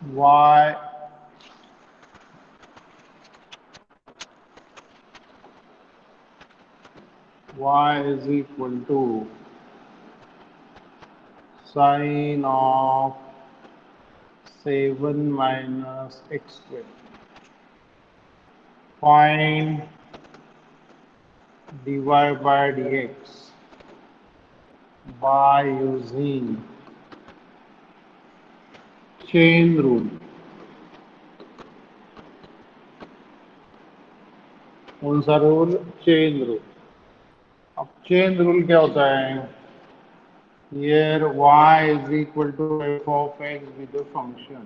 y is equal to sine of 7 minus x square. Find dy by dx by using chain rule. कौन सा rule? Chain rule. अब chain rule क्या होता है? Here y is equal to f of x with the function.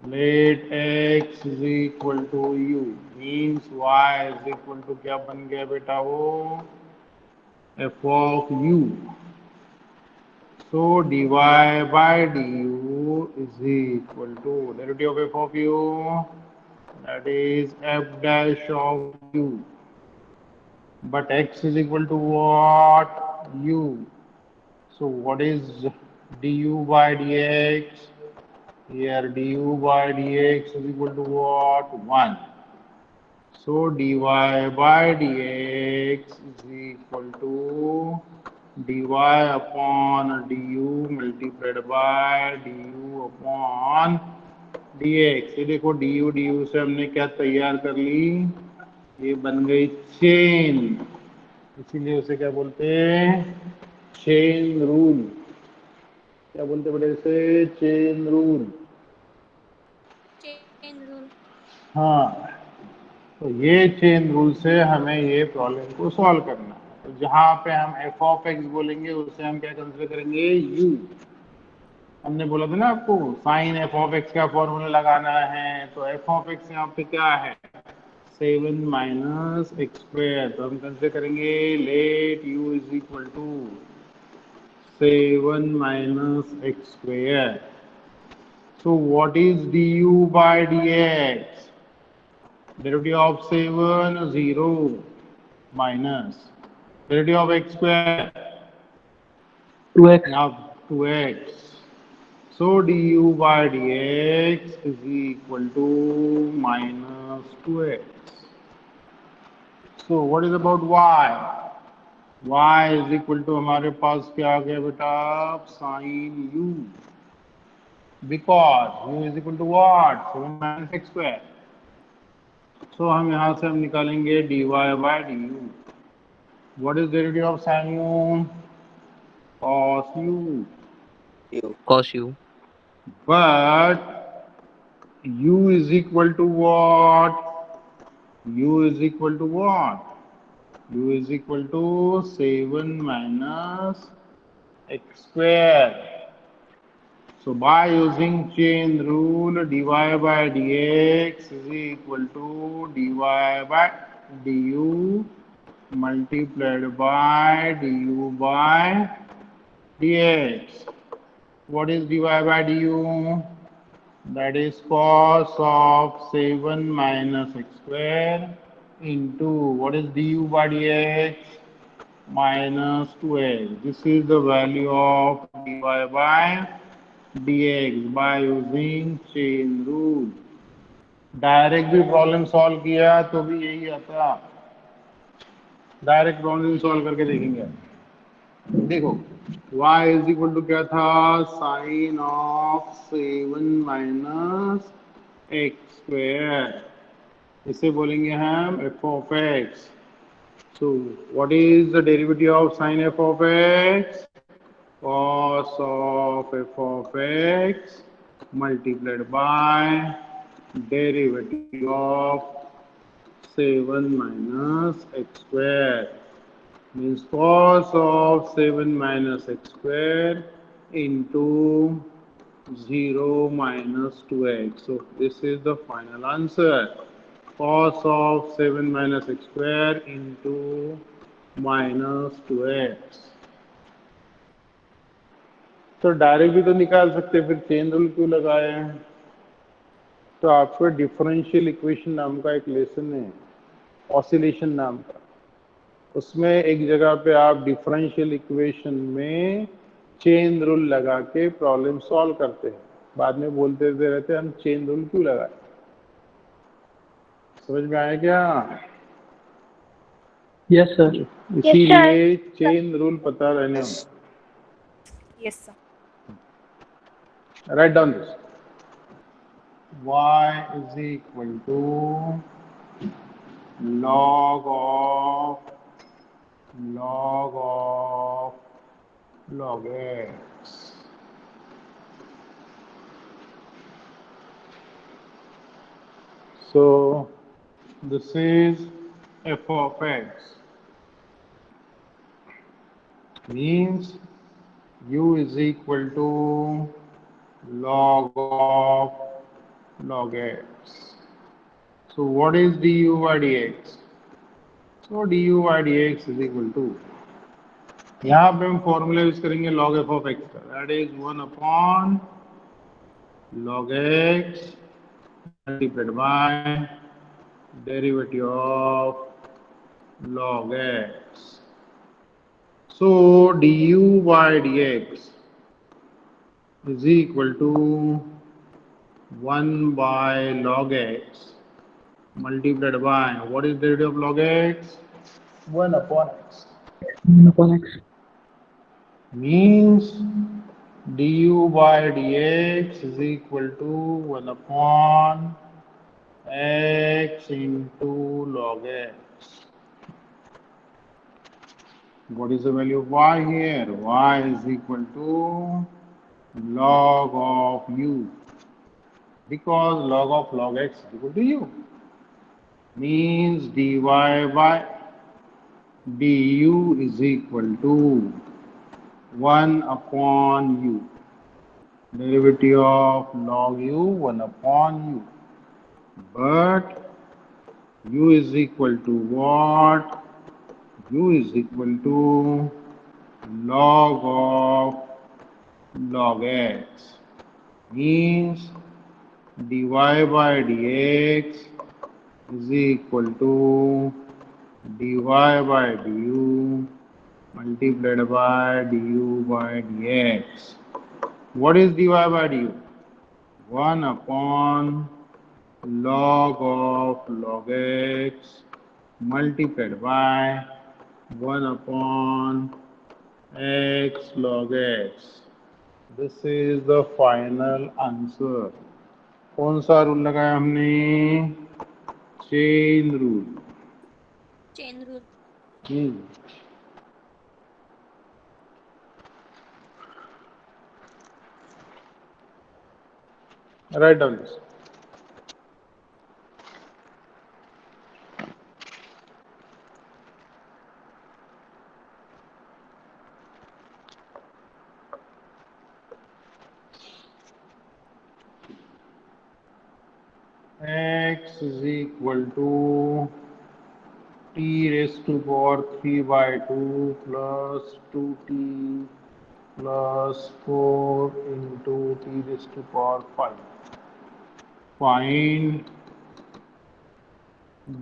Let x is equal to u means y is equal to क्या बन गया बेटा? वो f of u. So dy by du is equal to derivative of f of u, that is f dash of u. But x is equal to what? U. So what is du by dx? Here du by dx is equal to what? 1. So dy by dx is equal to dy upon du multiplied by du upon dx. ये देखो du से हमने क्या तैयार कर ली? ये बन गई चेन. इसीलिए उसे क्या बोलते हैं? Chain rule. क्या बोलते बड़े से? Chain rule. Chain rule. हाँ, तो ये चेन रूल से हमें ये प्रॉब्लम को सॉल्व करना है. तो जहाँ पे हम f ऑफ x बोलेंगे उसे हम क्या कंसिडर करेंगे? u. हमने बोला था ना आपको साइन f ऑफ x का फॉर्मूला लगाना है. तो f ऑफ x यहाँ पे क्या है? 7 माइनस एक्स स्क्वायर. तो हम कंसिडर करेंगे let u is equal to 7 minus x square. So what is du by dx? Derivative of 7, 0 minus derivative of x square. 2x. Now 2x. So du by dx is equal to minus 2x. So what is about y? y is equal to हमारे पास क्या आ गया बेटा? sin u. Because u is equal to what? 7 minus x square. So हम यहाँ से हम निकालेंगे dy by du. What is derivative of sin u? Cos u. Cos u. But u is equal to what? u is equal to what? u is equal to 7 minus x square. So by using chain rule, dy by dx is equal to dy by du multiplied by du by dx. What is dy by du? That is cos of 7 minus x square into what is du by dx? Minus 2x. This is the value of dy by dx by using chain rule. Direct भी problem solve किया तो भी यही आता. Direct problem solve करके देखेंगे. देखो y is equal to क्या था? Sine of 7 minus x square. इसे बोलेंगे हम f of x. So what is the derivative of sin f of x? Cos of f of x multiplied by derivative of 7 minus x square. Means cos of 7 minus x square into 0 minus 2x. So this is the final answer. Cos of 7 minus x square into minus 2x. तो direct भी तो निकाल सकते, फिर chain rule क्यों लगाए हैं? तो आपको डिफरेंशियल इक्वेशन नाम का एक लेसन है, ऑसिलेशन नाम का. उसमें एक जगह पे आप डिफरेंशियल इक्वेशन में चेन रूल लगा के प्रॉब्लम सॉल्व करते हैं, बाद में बोलते रहते हैं हम चेन रूल क्यों लगाए। समझ में आया क्या? Yes, sir. इसीलिए चेन रूल पता रहने होंगे। Yes, sir. Write down this. Y is equal to log of x. So this is f of x, means u is equal to log x. So what is du by dx? So du by dx is equal to, यहाँ पे हम formula use करेंगे log f of x का, that is 1 upon log x multiplied by derivative of log x. So du by dx is equal to 1 by log x multiplied by, what is the derivative of log x? 1 upon x. 1 upon x. Means du by dx is equal to 1 upon x into log x. What is the value of y here? Y is equal to log of u, because log of log x is equal to u. Means dy by du is equal to 1 upon u. Derivative of log u 1 upon u. But u is equal to what? U is equal to log of log x. Means dy by dx is equal to dy by du multiplied by du by dx. What is dy by du? 1 upon log of log x multiplied by 1 upon x log x. This is the final answer. कौन सा rule लगाया हमने? Chain rule. Chain rule. Write down this. X is equal to t raised to power 3 by 2 plus 2t plus 4 into t raised to power 5. Find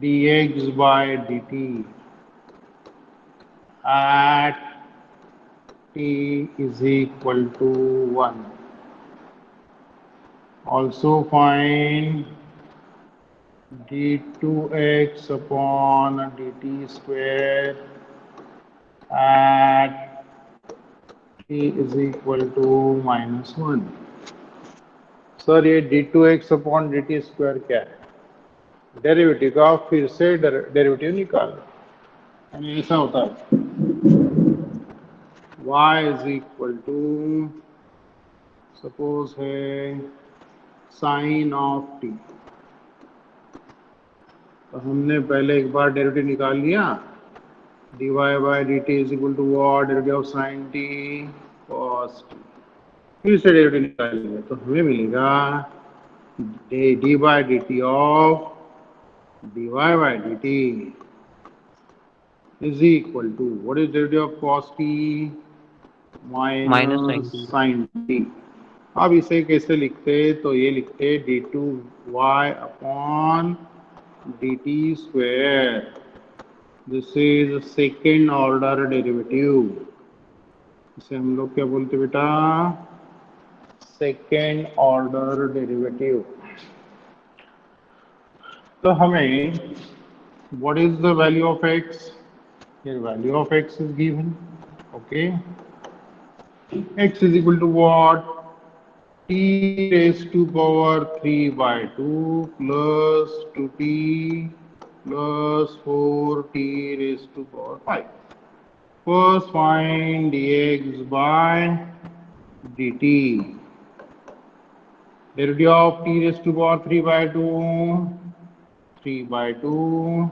dx by dt at t is equal to 1. Also find d2x upon dt square at t is equal to -1. Sir ये d2x upon dt square क्या है? Derivative का फिर से derivative निकाल, यानी ऐसा होता है y is equal to, suppose है साइन ऑफ t, तो हमने पहले एक बार डेरिवेटिव निकाल लिया, dy by D T is equal to what? Derivative of sine t cos t. फिर से डेरिवेटिव निकाल लिया तो हमें मिलेगा D by D T of dy by dt is equal to, what is derivative of cos t? Minus minus sin t. sin t. अब इसे कैसे लिखते? तो ये लिखते d2y upon dt square. This is second order derivative. इसे हम लोग क्या बोलते बेटा, सेकेंड ऑर्डर डेरिवेटिव। तो हमें what is the value of x, here value of x is given, okay, x is equal to what, t raised to power 3 by 2 plus 2t plus 4t raised to power 5. First find dx by dt. Derivative of t raised to power 3 by 2, 3 by 2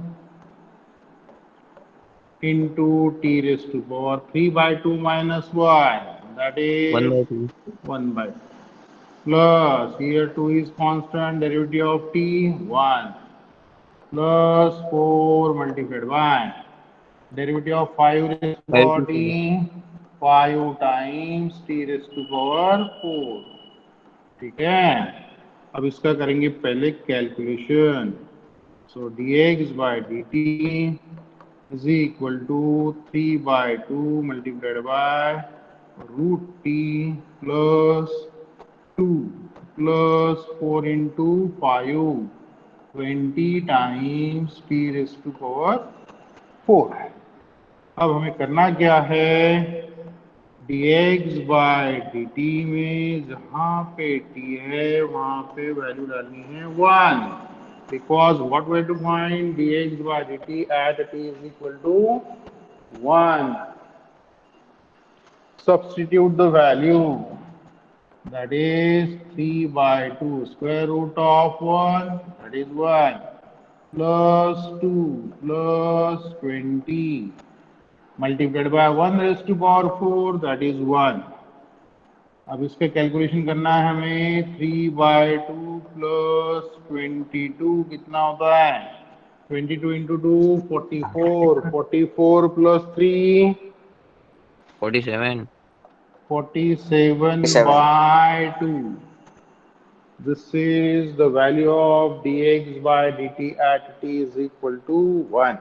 into t raised to power 3 by 2 minus 1, that One is by two. 1 by 2. Plus here 2 is constant, derivative of t 1 plus 4 multiplied by derivative of 5 raised to Five power to t, four. 5 times t raised to power 4. ठीक है, अब इसका करेंगे पहले calculation. So dx by dt is equal to 3 by 2 multiplied by root t plus 2 plus 4 into 5, 20 times t raised to power 4। अब हमें करना क्या है, dx by dt में जहाँ पे t है वहाँ पे वैल्यू डालनी है 1, because what we have to find dx by dt at t is equal to 1. Substitute the value, that is 3 by 2 square root of 1, that is 1, plus 2 plus 20 multiplied by 1 raised to power 4, that is 1. अब इसका calculation करना है हमें, 3 by 2 plus 22 कितना होता है, 22 into 2 44, 44 plus 3 47. 47 by 2. This is the value of dx by dt at t is equal to 1.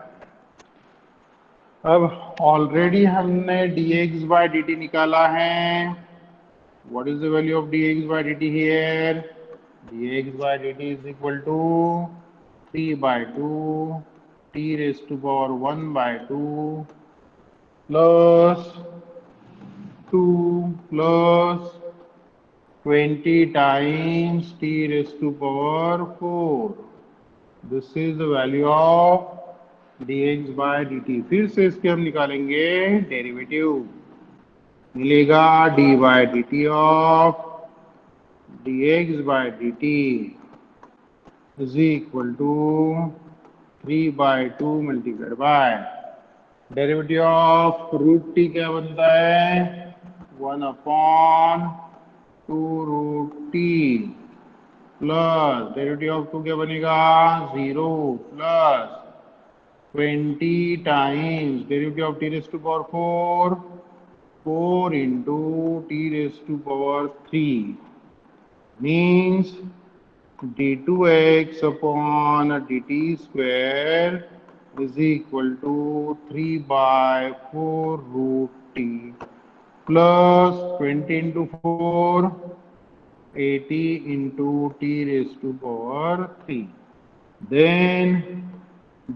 अब already हमने dx by dt निकाला है। What is the value of dx by dt here? Dx by dt is equal to 3 by 2 t raised to power 1 by 2 plus 2 plus 20 times t raised to power 4. This is the value of dx by dt. फिर से इसके हम निकालेंगे derivative, मिलेगा dy by dt of dx by dt is equal to 3 by 2 multiplied by derivative of root T क्या बनता है, 1 upon 2 root t plus derivative of 2 क्या बनेगा, 0 plus 20 times derivative of T raise to power 4, 4 into t raised to power 3 means d2x upon dt square is equal to 3 by 4 root t plus 20 into 4, 80 into t raised to power 3. Then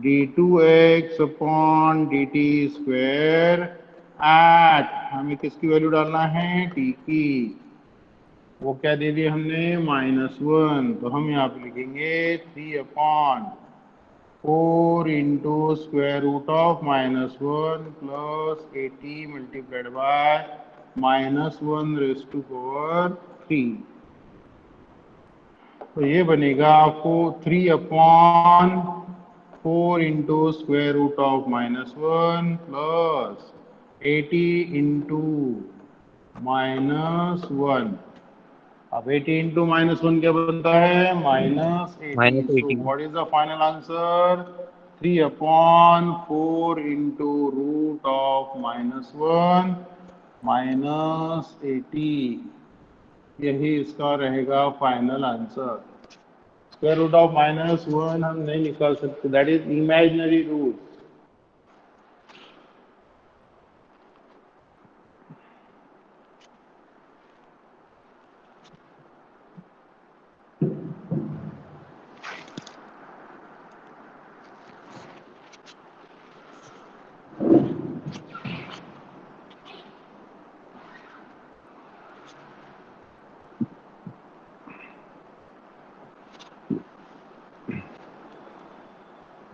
d2x upon dt square at हमें किसकी value डालना है, t की, वो क्या दे दिया हमने, -1, तो हम यहाँ पे लिखेंगे 3 upon 4 into square root of -1 plus 80 multiplied by -1 raised to power 3। तो ये बनेगा आपको 3 upon 4 into square root of -1 plus 80 into -1। अब 80 into -1 क्या बनता है, -80। Minus So 80. what is the final answer, 3 upon 4 into root of -1 -80, यही इसका रहेगा final answer. Square root of -1 हम नहीं निकाल सकते, that is imaginary root.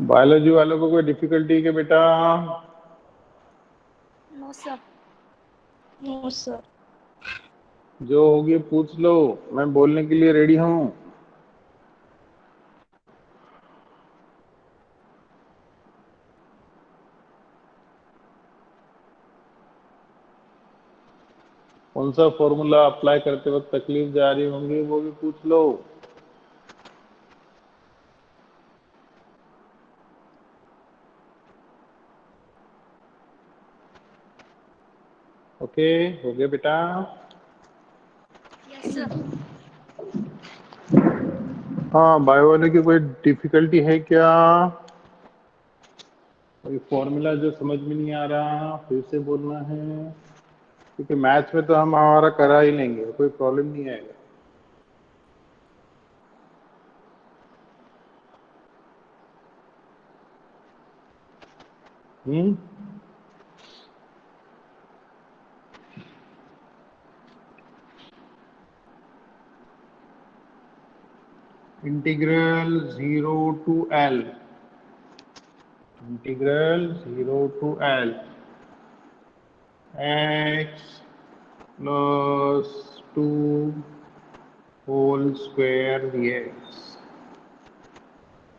Biology वालों को कोई डिफिकल्टी के बेटा? No sir. No sir. जो होगी पूछ लो, मैं बोलने के लिए रेडी हूँ। कौन सा फॉर्मूला अप्लाई करते वक्त तकलीफ जा रही होंगी वो भी पूछ लो। ओके, हो गया बेटा? Yes sir. हाँ, बायो वाले की कोई डिफिकल्टी है क्या? कोई फॉर्मूला जो समझ में नहीं आ रहा फिर से बोलना है, क्योंकि मैथ्स में तो हम हमारा करा ही लेंगे, कोई प्रॉब्लम नहीं आएगा। Integral 0 to L, integral 0 to L x plus 2 whole square dx।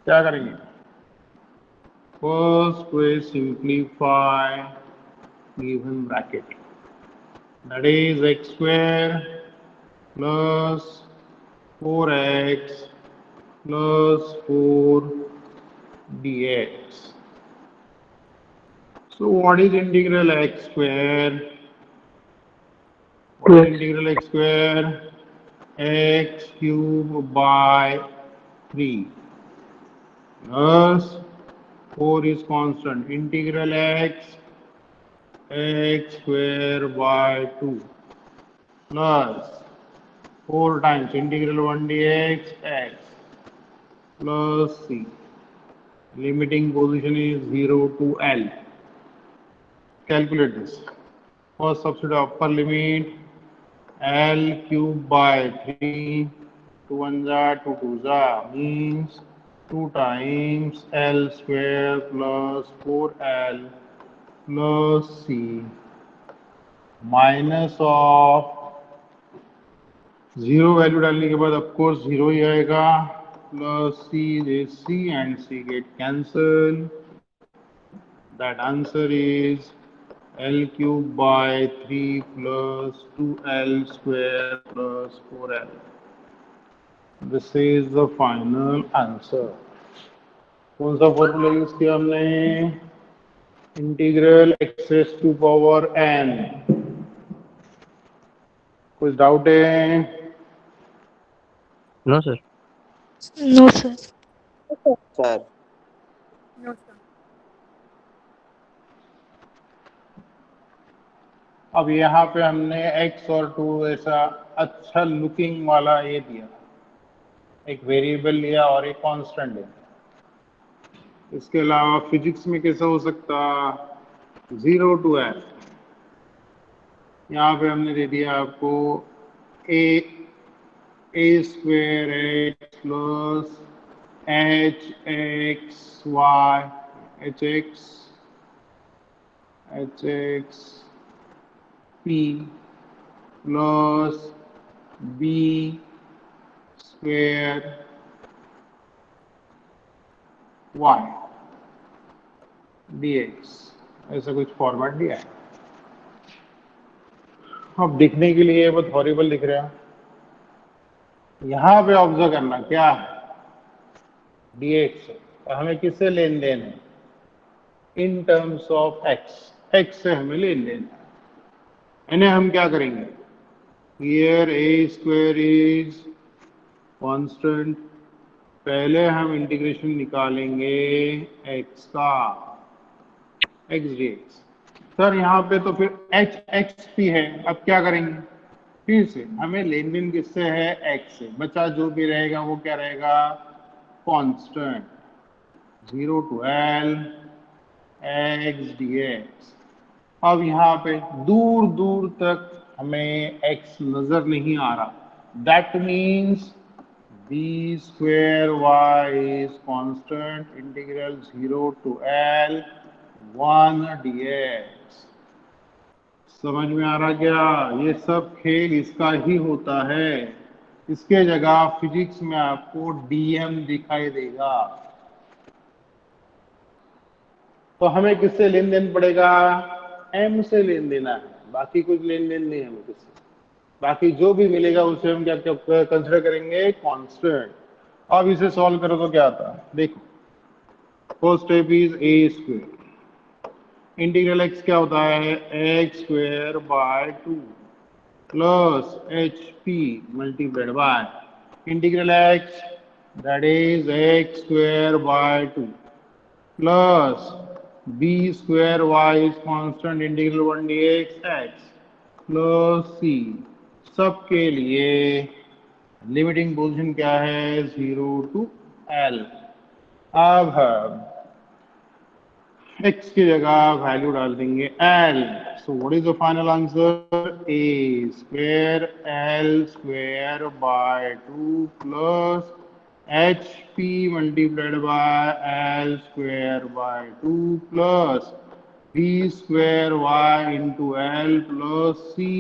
क्या करेंगे? First we simplify given bracket, that is x square plus 4x plus 4 dx. So what is integral x square? What is integral x square? X cube by 3 plus 4 is constant. Integral x square by 2 plus 4 times integral 1 dx x plus c. Limiting position is 0 to L. Calculate this. First substitute upper limit L cube by 3, 2 1 2 2 means 2 times L square plus 4L plus C minus of 0 value डालने के बाद of course 0 ही आएगा, plus C is C and C get cancelled. That answer is L cube by 3 plus 2L square plus 4L. This is the final answer. कौन सा formula use किया हमने? Integral x to power n। कुछ doubt है? No sir. No sir. Sir no sir. अब यहाँ पे हमने x और 2 ऐसा अच्छा लुकिंग वाला ये दिया, एक वेरिएबल लिया और एक कांस्टेंट लिया। इसके अलावा फिजिक्स में कैसा हो सकता? 0 to L। यहाँ पे हमने दे दिया आपको a square x plus H x Y H x P plus B square Y dx, ऐसा कुछ फॉर्मेट दिया है। अब दिखने के लिए बहुत हॉरिबल दिख रहा है। यहां पे ऑब्जर्व करना क्या है, dx और हमें किससे लेन देन है? इन टर्म्स ऑफ x से हमें लेन देन है। इन्हें हम क्या करेंगे? Here a square is constant, पहले हम इंटीग्रेशन निकालेंगे x का, x dx। सर यहाँ पे तो फिर h x p है, अब क्या करेंगे? फिर से हमें लेन देन किससे है? x से। बचा जो भी रहेगा वो क्या रहेगा? Constant 0 to L x dx। अब यहाँ पे दूर दूर तक हमें x नजर नहीं आ रहा, that means b square y is constant integral 0 to L 1 dx। समझ में आ रहा क्या? ये सब खेल इसका ही होता है। इसके जगह फिजिक्स में आपको डीएम दिखाई देगा। तो हमें किससे लेन देन पड़ेगा? एम से लेन देना है, बाकी कुछ लेन देन नहीं है हमें किससे। बाकी जो भी मिलेगा उसे हम क्या कंसिडर करेंगे? कांस्टेंट। अब इसे सॉल्व करो तो क्या आता है? देखो, first step is A square. Integral X क्या होता है? X square by 2 plus H P multiplied by integral X, that is X square by 2 plus B square Y is constant integral 1 dx X plus C. सबके लिए limiting position क्या है? 0 to L। अब हम x की जगह value डाल देंगे L। So what is the final answer? a square L square by 2 plus HP multiplied by L square by 2 plus b square y into L plus c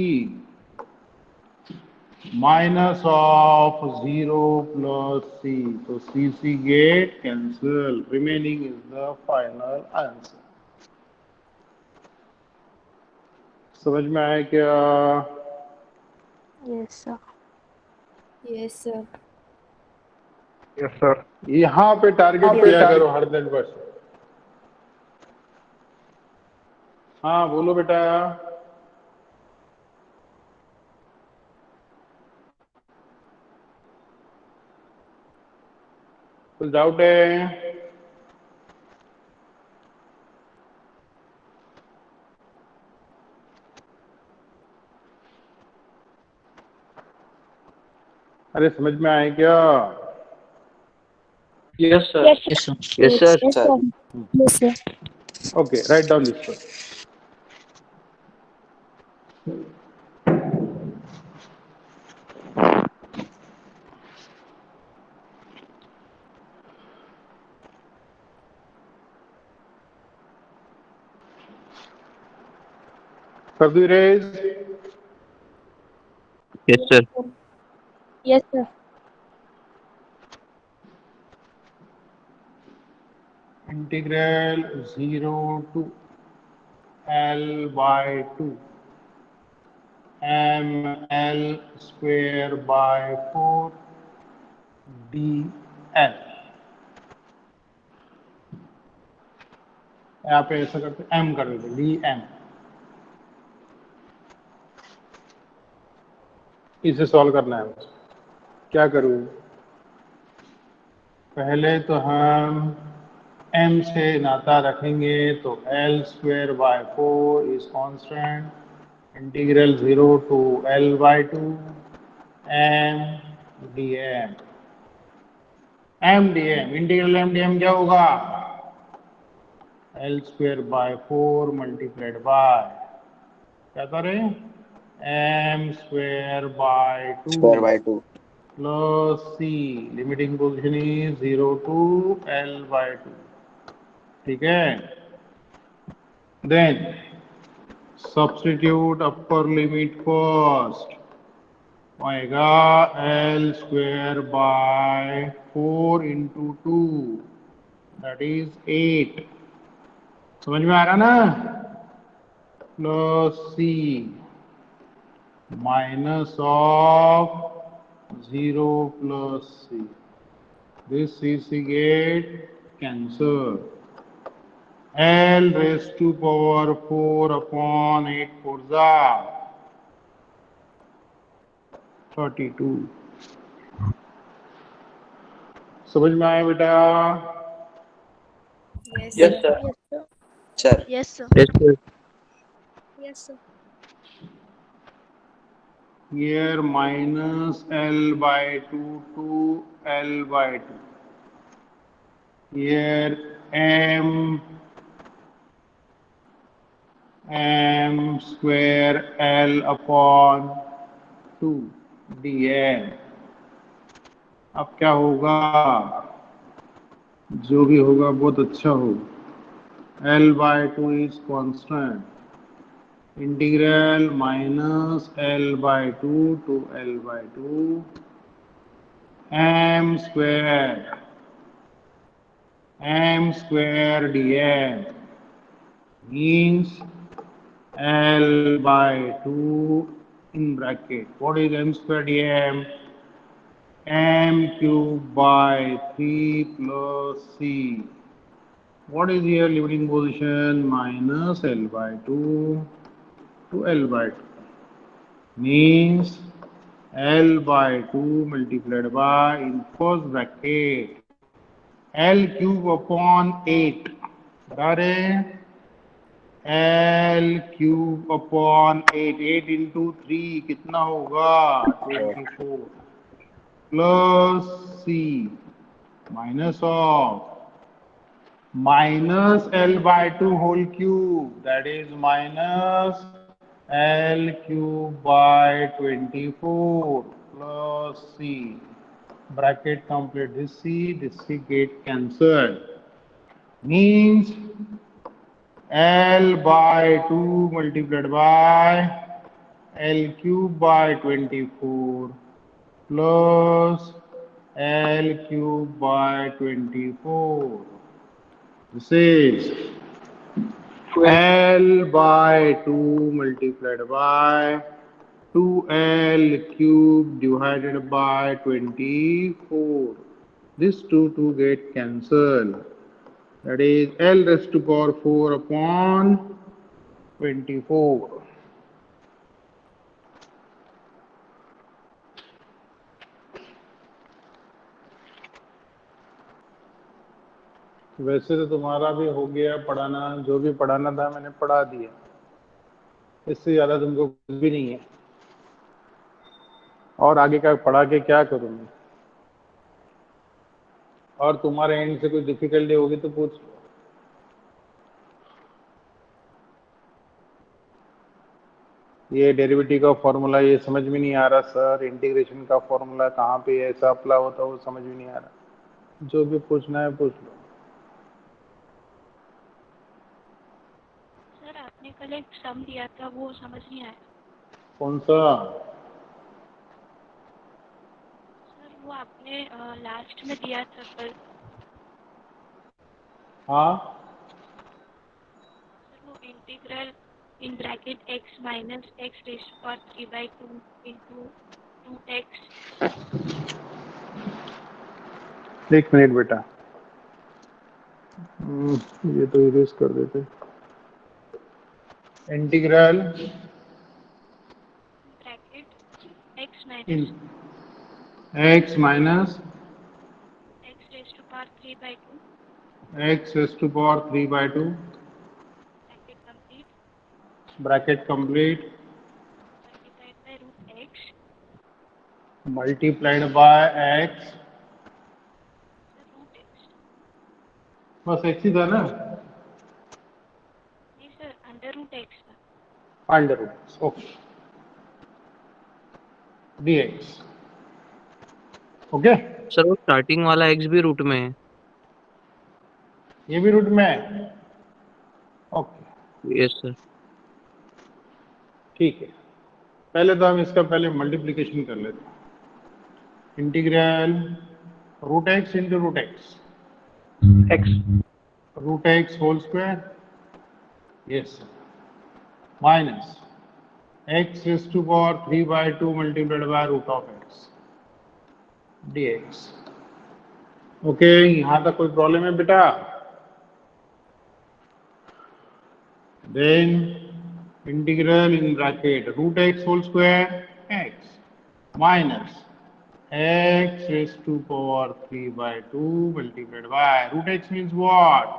minus of 0 plus c, so c get cancel, remaining is the final answer। समझ में आया क्या? Yes, sir. Yes, sir. Yes sir. यहाँ पे target किया करो हर दिन बस। हाँ बोलो बेटा। कुछ डाउट है? अरे समझ में आया क्या? Yes sir. Yes, sir. Yes sir. Yes, sir. Yes, sir. Okay, write down this one. कर दो erase. Yes sir. Yes, sir. Integral 0 to L by 2 ml square by 4 dl। यहाँ पे ऐसा करते m कर देते dm। इसे सॉल्व करना है मुझे। क्या करूँ? पहले तो हम m से नाता रखेंगे, तो L square by 4 is constant integral 0 to L by 2 m dm। m dm इंटीग्रल m dm क्या होगा? L square by 4 multiplied by क्या करें? m square by 2 square by 2 plus c, limiting position is 0 to L by 2। ठीक है? Then substitute upper limit first। आएगा L square by 4 into 2, that is 8। समझ में आ रहा ना? Plus c minus of 0 plus c, this c get cancel। L raised to power 4 upon 8 4 जा 32। समझ में आया बेटा? Yes, yes sir. Sir. sir Yes, sir. Yes sir. Yes, sir. Here minus L by 2 to L by 2। Here m square L upon 2 dm। अब क्या होगा, जो भी होगा बहुत अच्छा होगा। L/2 is constant, integral -L/2 to L/2 m square dm means L/2 in bracket. What is m square dm? M cube by 3 plus c. What is here limiting position? Minus L/2 to L/2 means L/2 multiplied by, in first bracket, L cube upon 8, बराबर है L cube upon 8, 8 into 3 कितना होगा 24 plus C minus of minus L/2 whole cube, that is minus L cube by 24 plus C, bracket complete, this C get cancelled, means L/2 multiplied by L cube by 24 plus L cube by 24. This is L/2 multiplied by 2L cube divided by 24. This 2 get cancelled. That is L raised to power 4 upon 24. वैसे तो तुम्हारा भी हो गया पढ़ाना, जो भी पढ़ाना था मैंने पढ़ा दिया, इससे ज़्यादा तुमको कुछ भी नहीं है, और आगे का पढ़ा के क्या करूँ मैं? और तुम्हारे एंड से कोई डिफिकल्टी होगी तो पूछ लो। ये डेरिवेटिव का फॉर्मूला ये समझ में नहीं आ रहा सर, इंटीग्रेशन का फॉर्मूला कहाँ पे ऐसा अप्लाई होता है वो समझ में नहीं आ रहा, जो भी पूछना है पूछ लो। सर आपने कल एक सम दिया था वो समझ नहीं आया। कौन सा? सर वो आपने लास्ट में दिया था कल। हाँ सर वो integral in bracket x minus x raise to power 3/2 into 2x। एक मिनट बेटा, ये तो इरेज कर देते। Integral bracket x minus x raise to power 3/2 x raised to power 3/2 bracket complete multiplied by x root x। बस x ही था ना, नहीं सर अंडर रूट x था। Under root okay dx okay. Sir वो starting वाला x भी root में है। ये भी रूट में है, ओके यस सर। ठीक है। पहले तो हम इसका पहले मल्टीप्लिकेशन कर लेते हैं। Integral root x into root x whole square, yes, minus x raised to power 3/2 multiplied by root of x dx। Okay, यहां तक कोई प्रॉब्लम है बेटा? Then integral in bracket root x whole square x minus x raised to power 3/2 multiplied by root x means what?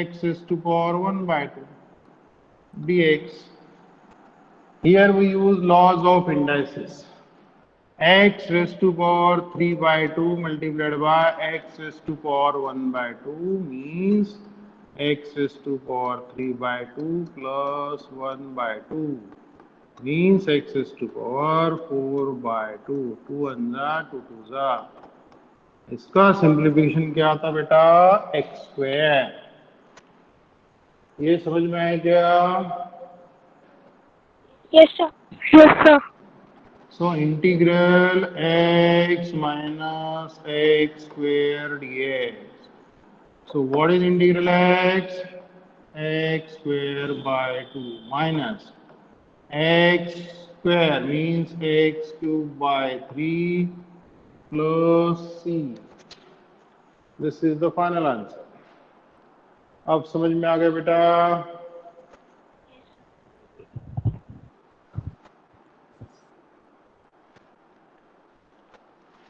X raised to power 1/2 dx। Here we use laws of indices. X raised to power 3/2 multiplied by x raised to power 1/2 means x raised to power 3/2 plus 1/2 means x raised to power 4/2. 2 1 जा 2 2 जा इसका simplification क्या आता बेटा, x square. ये समझ में आया क्या? Yes, sir. Yes, sir. So integral x minus x square dx. So what is integral x? X square by 2 minus x square means x cube by 3 plus c. This is the final answer. अब समझ में आ गया बेटा?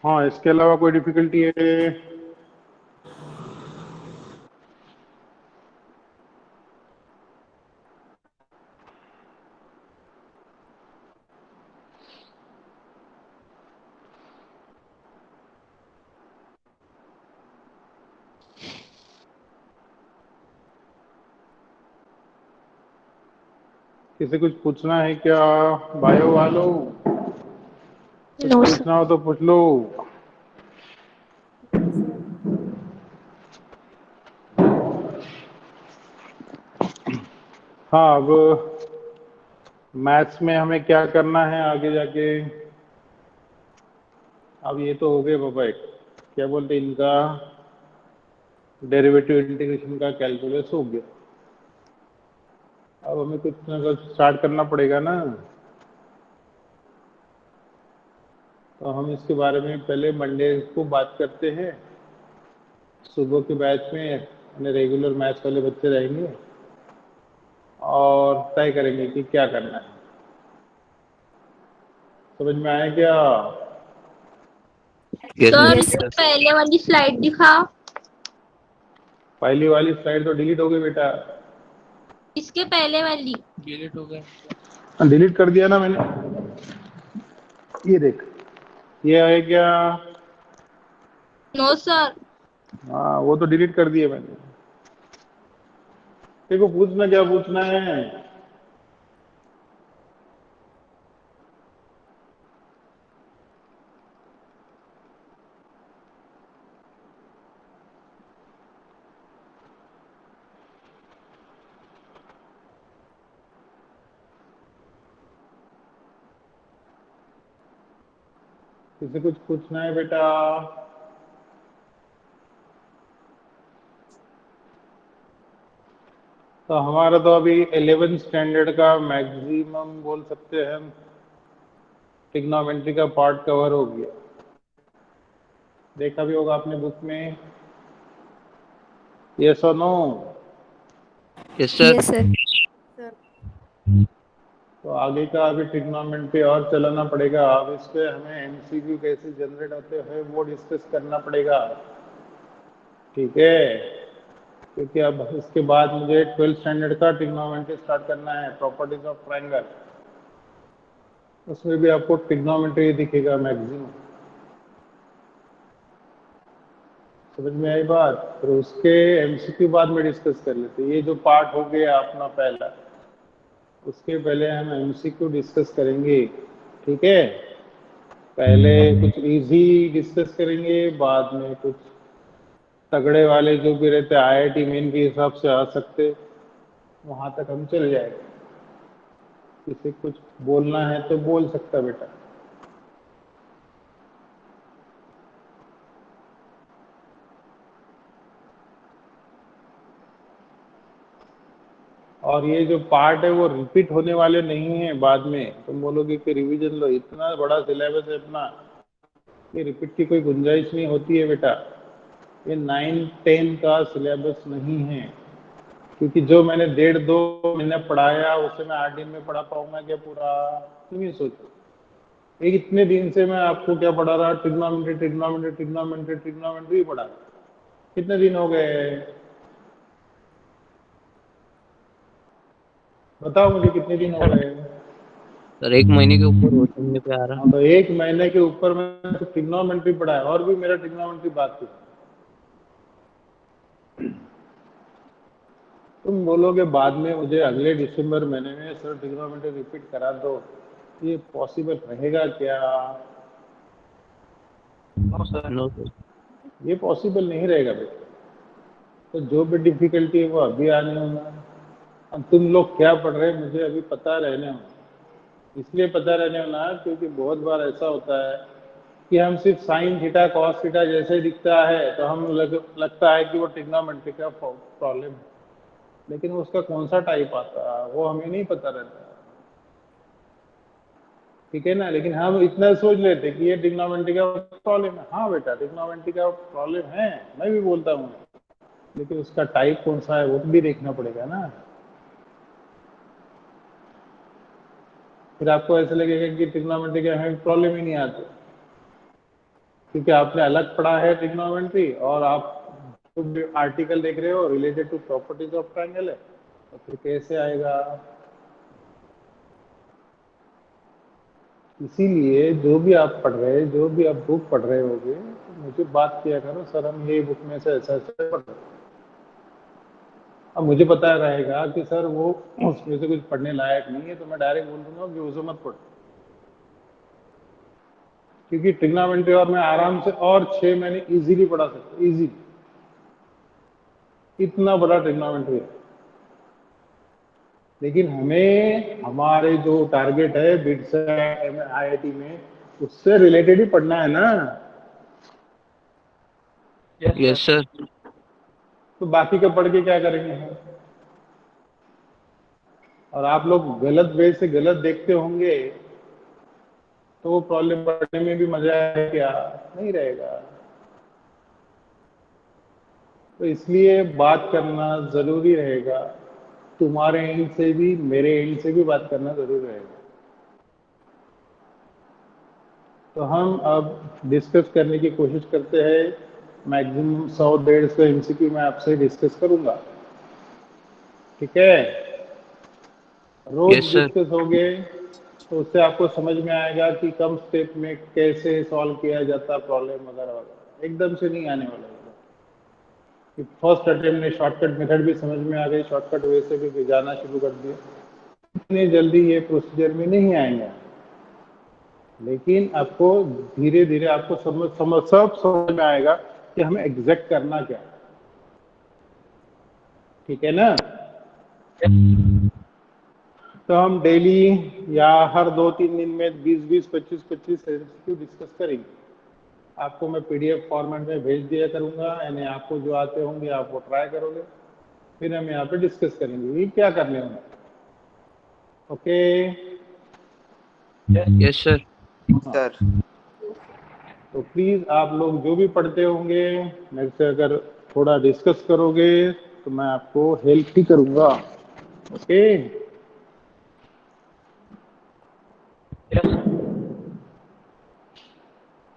हाँ, इसके अलावा कोई difficulty है? किसी कुछ पूछना है क्या बायो वालों? कुछ No, sir. पूछना हो तो पूछ लो। हाँ, अब मैथ्स में हमें क्या करना है आगे जाके? अब ये तो हो गए बाबा, क्या बोलते इनका, डेरिवेटिव इंटीग्रेशन का कैलकुलस हो गया। अब हमें कुछ ना कुछ स्टार्ट करना पड़ेगा ना। तो हम इसके बारे में पहले मंडे को बात करते हैं। सुबह के बैच में अपने रेगुलर मैथ्स वाले बच्चे रहेंगे और तय करेंगे कि क्या करना है। समझ में आया क्या? Yes, Yes, sir. sir. पहले वाली स्लाइड दिखाओ। पहली वाली स्लाइड तो डिलीट हो गई बेटा। इसके पहले वाली डिलीट कर दिया ना मैंने। ये देख, ये है क्या? No sir. हाँ, वो तो डिलीट कर दिया मैंने। देखो, पूछना क्या पूछना है? किसी कुछ पूछना है बेटा? तो हमारा तो अभी 11th स्टैंडर्ड का मैक्सिमम बोल सकते हैं हम ट्रिग्नोमेट्री का पार्ट कवर हो गया। देखा भी होगा आपने बुक में। यस और no? Yes, sir. Yes, sir. तो आगे का अभी ट्रिग्नोमेट्री और चलाना पड़ेगा। अब इस पे हमें एमसीक्यू कैसे जनरेट होते हैं वो डिस्कस करना पड़ेगा, ठीक है? क्योंकि अब इसके बाद मुझे 12th स्टैंडर्ड का ट्रिग्नोमेट्री स्टार्ट करना है, प्रॉपर्टीज ऑफ ट्रायंगल। उसमें भी आपको ट्रिग्नोमेट्री दिखेगा मैक्सिमम। समझ में आई बात? फिर उसके एमसीक्यू बाद में डिस्कस कर लेते। ये जो पार्ट हो गया अपना पहला, उसके पहले हम एमसीक्यू डिस्कस करेंगे, ठीक है? पहले कुछ इजी डिस्कस करेंगे, बाद में कुछ तगड़े वाले जो भी रहते आईआईटी मेन के हिसाब से आ सकते, वहां तक हम चले जाएंगे। किसी कुछ बोलना है तो बोल सकता बेटा। और ये जो पार्ट है वो रिपीट होने वाले नहीं है बाद में। तुम बोलोगे कि रिवीजन लो, इतना बड़ा सिलेबस है अपना, ये रिपीट की कोई गुंजाइश नहीं होती है बेटा। ये 9-10 का सिलेबस नहीं है, क्योंकि जो मैंने 1.5-2 महीने पढ़ाया उसे मैं 8 दिन में पढ़ा पाऊंगा क्या पूरा? तुम ही सोचो। एक इतने दिन से मैं आपको क्या पढ़ा रहा? ट्रिग्नोमेट्री ट्रिग्नोमेट्री ट्रिग्नोमेट्री ट्रिग्नोमेट्री पढ़ा। कितने दिन हो गए बताओ मुझे, कितने दिन हो गए? सर 1 महीने के ऊपर हो समझने पे आ रहा। हाँ, तो 1 महीने के ऊपर मैं तो ट्रिग्नोमेट्री पढ़ा है और भी मेरा ट्रिग्नोमेट्री बाकी है। तुम बोलोगे बाद में मुझे अगले दिसंबर महीने में सर ट्रिग्नोमेट्री रिपीट करा दो, ये पॉसिबल रहेगा क्या? No, sir. ये पॉसिबल नहीं रहेगा बेटा। तो जो भी डिफिकल्टी है वो अभी आने होना है। अब तुम लोग क्या पढ़ रहे हैं मुझे अभी पता रहने होना, इसलिए पता रहने होना क्योंकि बहुत बार ऐसा होता है कि हम सिर्फ साइन थीटा कॉस थीटा जैसे दिखता है तो हम लगता है कि वो ट्रिग्नोमेट्री का प्रॉब्लम है, लेकिन उसका कौन सा टाइप आता है वो हमें नहीं पता रहता। ठीक है ना, लेकिन हम इतना सोच लेते कि ये ट्रिग्नोमेट्री का प्रॉब्लम है। हाँ बेटा ट्रिग्नोमेट्री का प्रॉब्लम है, मैं भी बोलता हूँ, लेकिन उसका टाइप कौन सा है वो भी देखना पड़ेगा ना। फिर आपको ऐसा लगेगा कि ट्रिग्नोमेट्री के हमें प्रॉब्लम ही नहीं आती, क्योंकि आपने अलग पढ़ा है ट्रिग्नोमेट्री और आप आर्टिकल देख रहे हो related to properties of triangle है, तो फिर कैसे आएगा। इसीलिए जो भी आप पढ़ रहे हैं, जो भी आप बुक पढ़ रहे होगे, तो मुझे बात किया करो सर हम ये बुक में से ऐसा ऐसा पढ़ रहे हैं। अब मुझे पता रहेगा कि सर वो उसमें से कुछ पढ़ने लायक नहीं है, तो मैं डायरेक्ट बोल दूंगा कि उसे मत पढ़ो, क्योंकि ट्रिग्नोमेट्री और मैं आराम से और 6 महीने इजीली पढ़ा सकता, इजी, इतना बड़ा ट्रिग्नोमेट्री है। लेकिन हमें हमारे जो टारगेट है बिट्स IIT में उससे रिलेटेड ही पढ़ना है ना। Yes sir. तो बाकी का पढ़ के क्या करेंगे हम? और आप लोग गलत वे से गलत देखते होंगे तो वो प्रॉब्लम पढ़ने में भी मजा आएगा क्या? नहीं रहेगा। तो इसलिए बात करना जरूरी रहेगा, तुम्हारे एंड से भी मेरे एंड से भी बात करना जरूरी रहेगा। तो हम अब डिस्कस करने की कोशिश करते हैं, मैक्सिमम 100-150 MCQ मैं आपसे डिस्कस करूंगा, ठीक है? रोज यस सर। डिस्कस होंगे तो उससे आपको समझ में आएगा कि कम स्टेप में कैसे सॉल्व किया जाता प्रॉब्लम वगैरह वगैरह, एकदम से नहीं आने वाला है। कि फर्स्ट अटेम्प्ट में शॉर्टकट मेथड भी समझ में आ गई, शॉर्टकट वे से भी जाना शुरू कर दिया, इतने जल्दी ये प्रोसीजर में नहीं आएंगे, लेकिन आपको धीरे धीरे आपको सब समझ में आएगा कि हमें एग्जैक्ट करना क्या है। ठीक है ना? तो हम डेली या हर 2-3 दिन में 20-20, 25-25 MCQ डिस्कस करेंगे। आपको मैं PDF फॉर्मेट में भेज दिया करूंगा, यानी आपको जो आते होंगे आप वो ट्राई करोगे, फिर हम यहाँ पे डिस्कस करेंगे ये क्या करने होंगे। ओके? Yes sir. सर तो प्लीज आप लोग जो भी पढ़ते होंगे मेरे से अगर थोड़ा डिस्कस करोगे तो मैं आपको हेल्प ही करूंगा। ओके?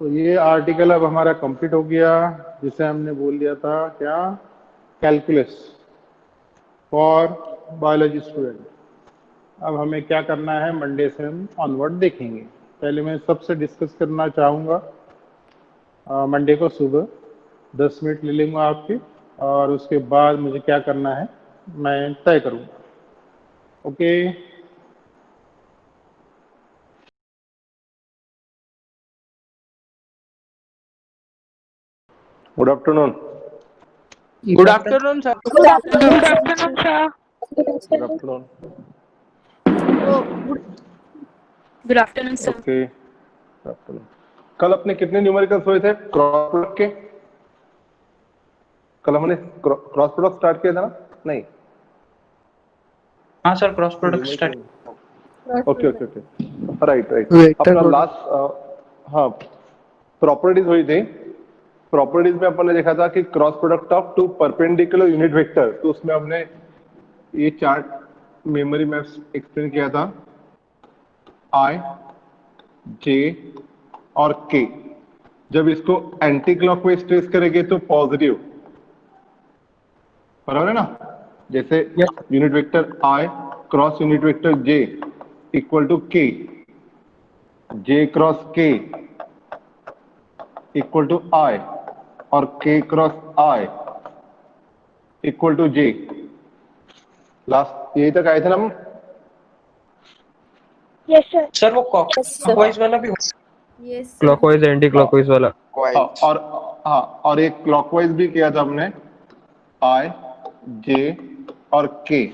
तो ये आर्टिकल अब हमारा कंप्लीट हो गया, जिसे हमने बोल दिया था क्या, कैलकुलस फॉर बायोलॉजी स्टूडेंट। अब हमें क्या करना है मंडे से हम ऑनवर्ड देखेंगे। पहले मैं सबसे डिस्कस करना चाहूँगा मंडे को सुबह 10 मिनट ले लूँगा आपके, और उसके बाद मुझे क्या करना है मैं तय करूँगा। Okay? Good afternoon. Good afternoon sir. Good afternoon, sir. Good afternoon. Good afternoon, sir. Okay, good afternoon. कल अपने कितने न्यूमेरिकल्स हुए थे क्रॉस प्रोडक्ट के? कल हमने क्रॉस प्रोडक्ट स्टार्ट किया था ना? नहीं, हाँ sir, cross product start. Okay okay okay, right right. अपना लास्ट हाँ प्रॉपर्टीज हुई थी। प्रॉपर्टीज में अपन ने देखा था कि cross product of two perpendicular unit vector, तो उसमें हमने ये चार्ट मेमोरी में एक्सप्लेन किया था, I, J और K। जब इसको एंटी क्लॉकवाइज ट्रेस करेंगे तो पॉजिटिव, बराबर है ना? जैसे unit vector I cross unit vector J equal to K, J cross K equal to I और K cross I equal to J। Last यही तक आए थे ना हम? Yes, sir. सर वो क्लॉकवाइज वाला भी Yes, sir. Clockwise anticlockwise वाला। क्वाइट और हाँ, और एक क्लॉकवाइज भी किया था हमने, I, J और K,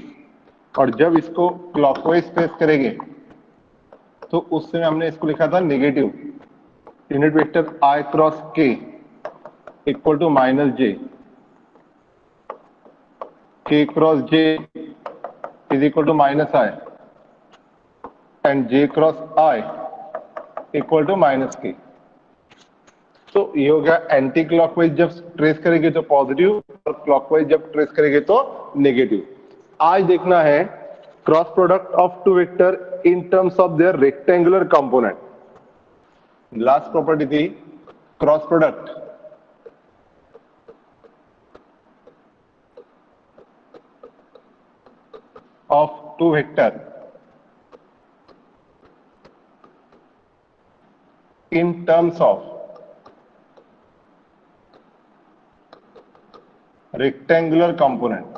और जब इसको क्लॉकवाइज ट्रेस करेंगे तो उस समय हमने इसको लिखा था negative, unit vector I cross K equal to minus J, K cross J is equal to minus I and J cross I equal to minus K। तो ये हो गया एंटी क्लॉकवाइज जब ट्रेस करेंगे तो पॉजिटिव और क्लॉकवाइज जब trace करेंगे तो नेगेटिव। आज देखना है cross product of two vector in terms of their rectangular component. Last property थी cross product of two vector in terms of rectangular component।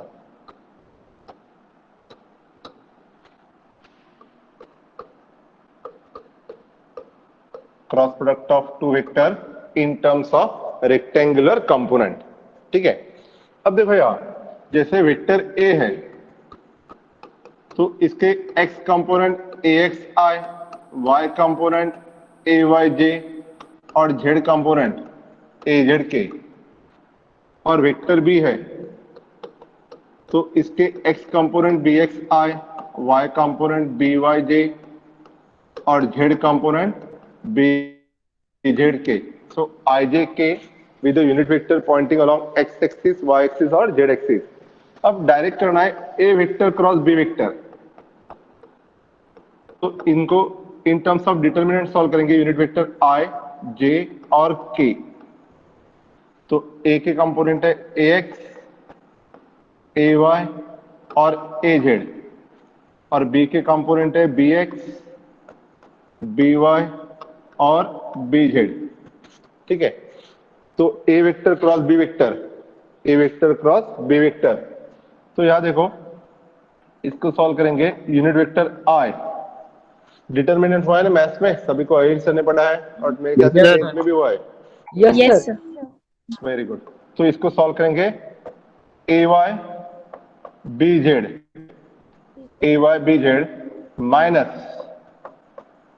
Cross product of two vector in terms of rectangular component. ठीक है, अब देखो यार, जैसे vector A है तो इसके x component axi, y component ayj और z कंपोनेंट azk, और वेक्टर बी है तो इसके x component bxi, y component byj और z component bzk। So ijk with the unit vector pointing along x axis, y axis और z axis. अब direct करना है a vector cross b vector, तो इनको in terms of determinant solve करेंगे, unit vector i, j और k। तो a के कंपोनेंट है ax, ay और az, और b के कंपोनेंट है bx, by और bz। ठीक है, तो a vector cross b vector, a vector cross b vector. तो यहां देखो इसको सॉल्व करेंगे, यूनिट वेक्टर i, डिटर्मिनेंट हुआ है ना मैथ्स में, सभी को आई से पढ़ा है और मेरे ख्याल से टेंथ में भी हुआ है। Yes, sir. Very good. तो इसको सॉल्व करेंगे ay bz, ay bz minus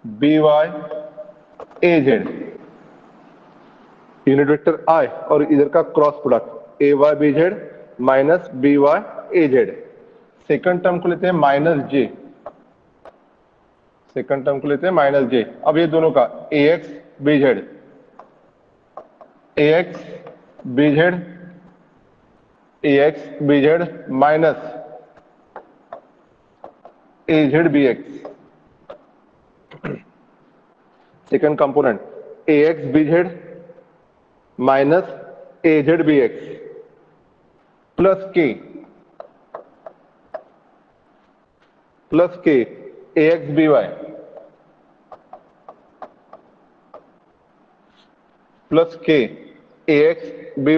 by az, unit vector i और इधर का cross product ay bz minus by az। Second term को लेते हैं माइनस j, सेकंड टर्म को लेते हैं माइनस j। अब ये दोनों का ax bz, ax bz, ax bz minus az bx। Second component ax bz minus az bx plus k ax by plus k ax by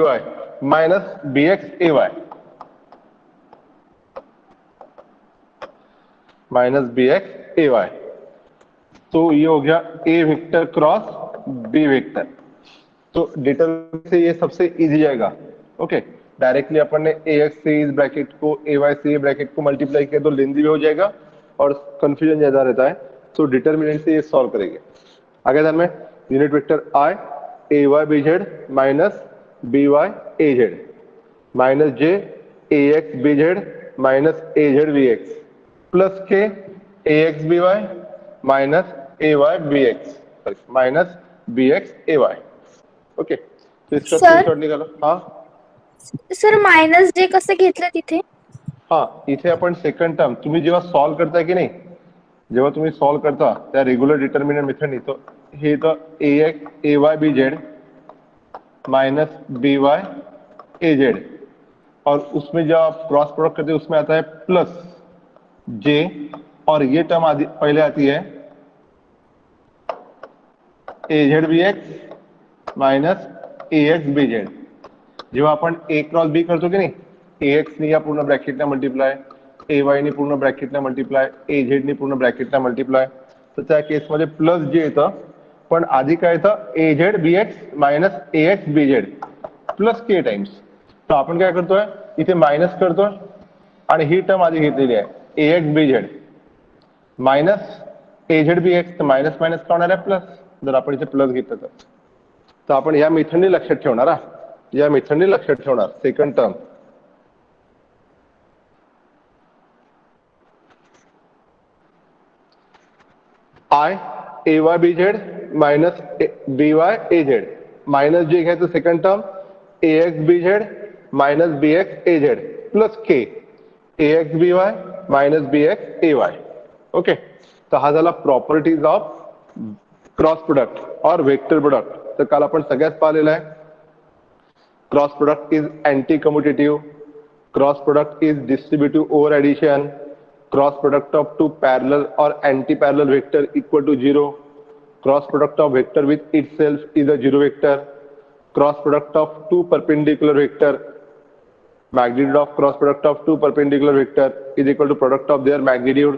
minus bx ay minus bx ay। तो ये हो गया a vector cross b vector. तो determinant से ये सबसे easy जाएगा। Okay, directly अपन ने ax से इस ब्रैकेट को ay से ब्रैकेट को मल्टीप्लाई किया तो लेंदी भी हो जाएगा और कंफ्यूजन ज्यादा रहता है, तो डिटरमिनेंट से ये सॉल्व करेंगे। आगे ध्यान में, unit vector i ay bz minus by az minus j ax bz minus az bx plus k ax by minus ay bx minus bx ay। Okay, तो इसका स्क्रीनशॉट निकालो। हाँ सर मायनस जे कसं घेतलं तिथे? हाँ, इथे आपण सेकंड टर्म तुम्ही जेव्हा सॉल्व करता की नाही, जेव्हा तुम्ही सॉल्व करता त्या रेग्युलर डिटर्मिनंट मेथडनी, तो हे तर ay bz minus by az, और उसमें जब आप क्रॉस प्रोडक्ट करते हैं उसमें आता है प्लस j, और ये टर्म पहले आती है az bx minus ax bz। जेव्हा आपण a क्रॉस b करतो की नाही, ax ने या पूर्ण ब्रॅकेटला मल्टिप्लाय, ay ने पूर्ण ब्रॅकेटला मल्टिप्लाय, az ने पूर्ण ब्रॅकेटला मल्टिप्लाय, तर त्या केसमध्ये प्लस जे येतं, पण आधी काय येतं A Z B X minus A X B Z plus K times. तर आपण काय करतोय इथे मायनस करतोय आणि ही टर्म आधी घेतलेली आहे A X B Z minus A Z B X. Minus minus का होणार आहे प्लस, जर आपण इथे प्लस घेतलं तर आपण या मेथडने लक्षात ठेवणार हा, या मेथडने लक्षात ठेवणार second term. I A Y B Z minus B Y A Z minus J घ्यायचं second term A X B Z minus B X A Z plus K A X B Y minus B X A Y. Okay, तर हा झाला properties of cross product और vector product. तर काल आपण सगळ्यात पाहिलेलं आहे cross product is anti commutative, cross product is distributive over addition, cross product of two parallel और antiparallel vector equal to 0, cross product of vector with itself is a 0 vector, cross product of two perpendicular vector, magnitude of cross product of two perpendicular vector is equal to product of their magnitude.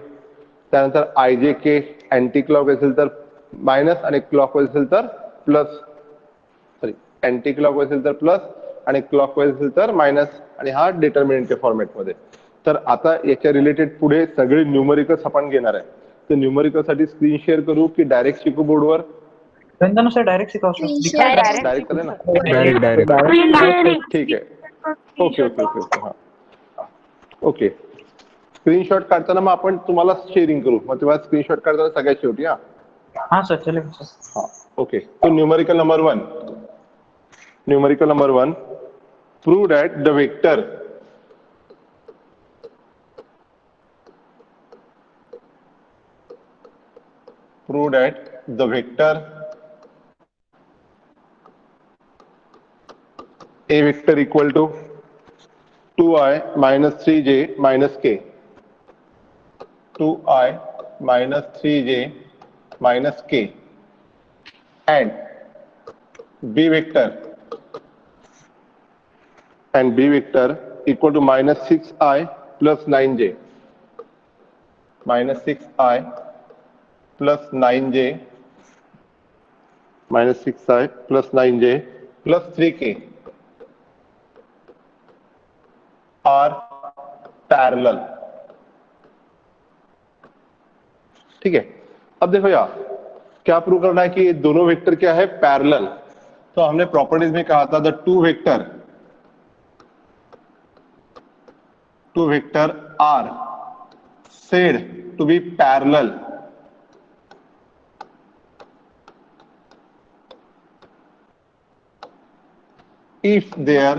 त्यानंतर आय जे के anti clockwise असेल तर minus आणि clockwise असेल तर plus, sorry anti clockwise असेल तर plus आणि क्लॉकवाईज असेल तर मायनस, आणि हा डिटर्मिनंटच्या फॉर्मॅटमध्ये. तर आता याच्या रिलेटेड पुढे सगळे न्यूमरिकल्स आपण घेणार आहे. तर न्यूमरिकल साठी स्क्रीन शेअर करू की डायरेक्ट शिकू बोर्डवर? Direct शिकाओ sir. डायरेक्ट करें ना, डायरेक्ट ठीक आहे. ओके ओके ओके ओके हां ओके. स्क्रीनशॉट काढताना मग आपण तुम्हाला शेअरिंग करू, मग तेव्हा स्क्रीनशॉट काढताना सगळ्यात शेवटी. हाँ सर चलेगा सर. हाँ ओके. तो numerical number 1, numerical number 1, prove that the vector A vector equal to 2i minus 3j minus k, 2i minus 3j minus k, and B vector equal to minus 6i plus 9j, minus 6i plus 9j, minus 6i plus 9j plus 3k are parallel. ठीक है, अब देखो यार क्या prove करना है कि ये दोनों वेक्टर क्या है पैरेलल. तो हमने प्रॉपर्टीज में कहा था the two vector are said to be parallel if their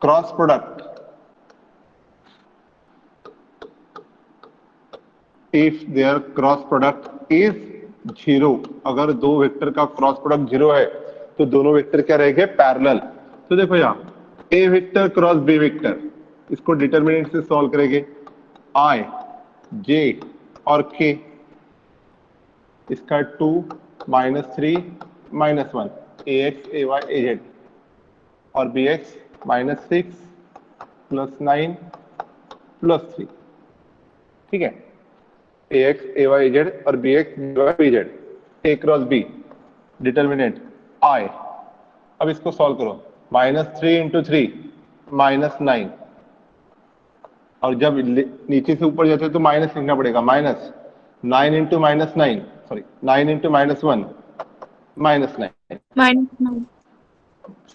cross product is 0. अगर दो वेक्टर का क्रॉस प्रोडक्ट 0 है तो दोनों वेक्टर क्या रहेंगे पैरेलल. तो देखो यहाँ A vector cross B vector, इसको डिटर्मिनेंट से सॉल्व करेंगे. आई जे और के, इसका 2 minus 3 minus 1 A X A Y A Z और B X minus 6 plus 9 plus 3. ठीक है, A X A Y Z और B X B Z, A cross B, determinant I. अब इसको solve करो. Minus 3 into 3 minus 9, और जब नीचे से ऊपर जाते तो माइनस लिखना पड़ेगा. Minus 9 into minus 9, sorry 9 into minus 1 minus 9,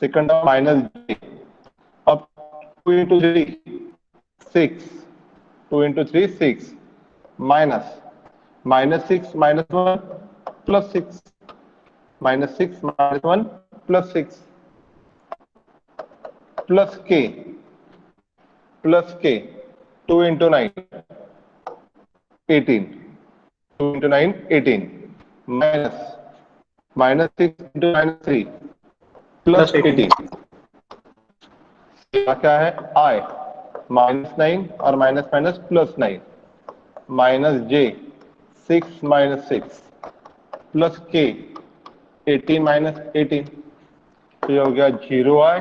second minus J. अब 2 into 3 6, 2 into 3 6, minus 6 minus 1 plus 6, minus 6 minus 1 plus 6 plus k 2 into 9 18, 2 into 9 18, minus 6 into minus 3 plus 18. क्या है आई माइनस 9 और माइनस माइनस प्लस 9, माइनस जे 6 minus 6 plus के 18 minus 18. तो ये हो गया 0i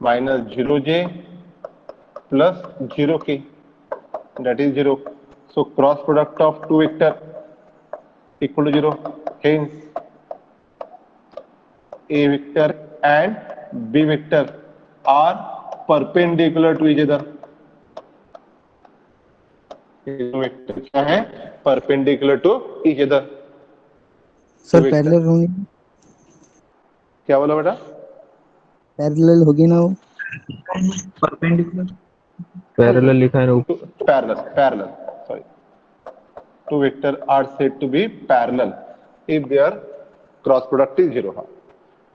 minus 0j plus 0k, that is 0. So cross product of two vector equal to 0. Hence, A vector and B vector are perpendicular to each other. Vector क्या है? Perpendicular to each other. Sir parallel होंगे. क्या बोला बेटा? Parallel होगी ना वो. Perpendicular. Parallel लिखा है ना. Parallel. Sorry. Two vector are said to be parallel if their cross product is 0.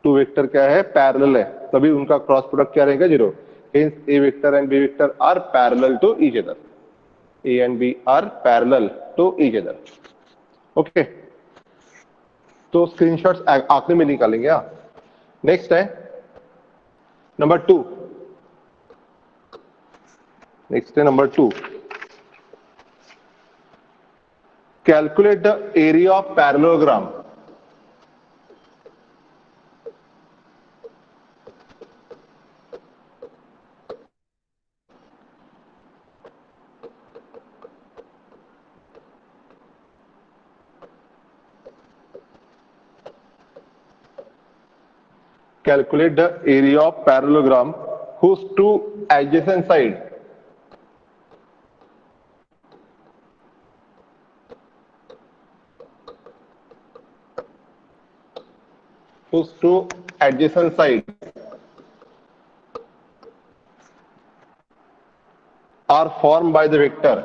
Two vector क्या है? पैरेलल है, तभी उनका क्रॉस प्रोडक्ट क्या रहेगा? 0. Hence, A vector and B vector are parallel to each other. A and B are parallel to each other. Okay. तो screenshots आखिरी में निकालेंगे. नेक्स्ट है नंबर 2. नेक्स्ट है number 2. Calculate the area of parallelogram. Calculate the area of parallelogram whose two adjacent side are formed by the vector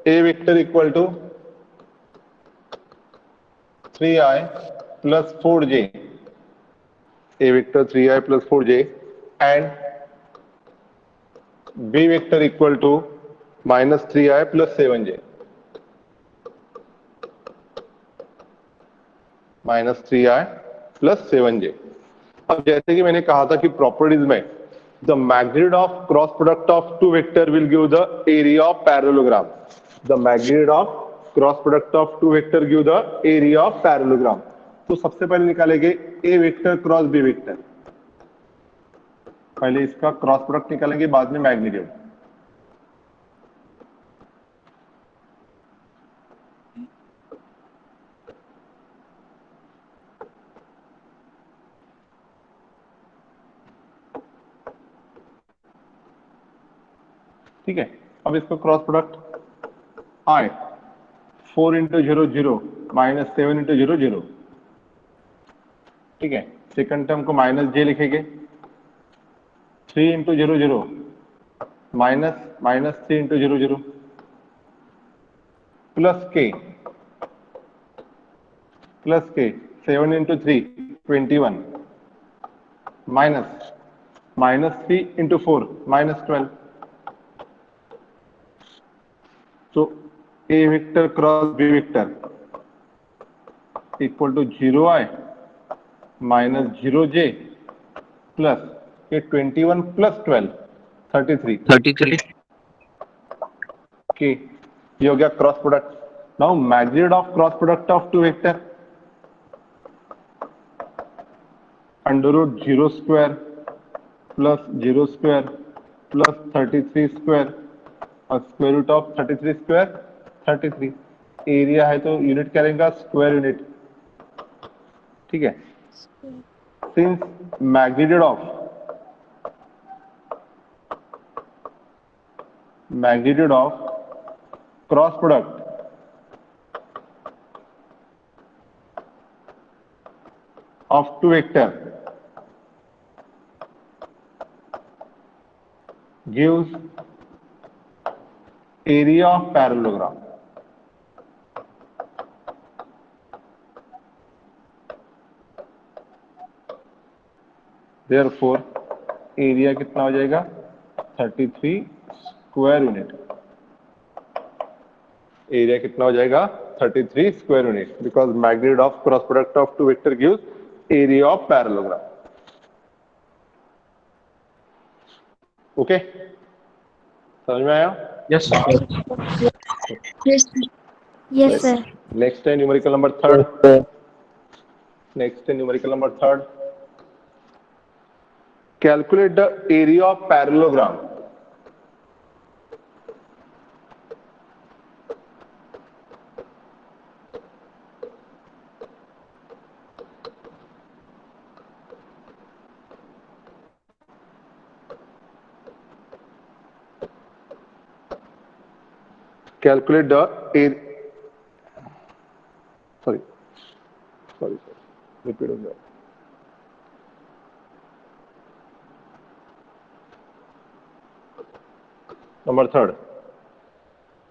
A vector equal to 3i plus 4j. A vector 3i plus 4j and B vector equal to minus 3i plus 7j. Minus 3i plus 7j. अब जैसे कि मैंने कहा था कि properties में the magnitude of cross product of two vector will give the area of parallelogram. The magnitude of cross product of two vector give the area of parallelogram. तो सबसे पहले निकालेंगे A vector cross B vector. पहले इसका cross product निकालेंगे, बाद में magnitude. ठीक है. अब इसका cross product I 4 into 0 0 minus 7 into 0 0. ठीक है. सेकंड टर्म को माइनस j लिखेंगे. 3 into 0 0 minus 3 into 0 0 plus k 7 into 3 21 minus 3 into 4 minus 12. तो A vector cross B vector equal to 0i minus 0j plus ये 21 प्लस 12 33 के ये हो गया cross product. Now magnitude of cross product of two vector under root 0 square plus 0 square plus 33 square और square root of 33 square 33. Area है तो unit क्या रहेगा? Square unit. ठीक है. Since magnitude of cross product of two vector gives area of parallelogram. Therefore, area कितना हो जाएगा? 33 स्क्वायर यूनिट. एरिया कितना हो जाएगा? 33 square unit because magnitude of cross product of two vector gives area of parallelogram. Okay, समझ में आया? Yes sir. Yes sir. Next है numerical number 3. Next numerical number 3. Calculate the area of parallelogram. Calculate the area. Sorry. Repeat of that. Number 3.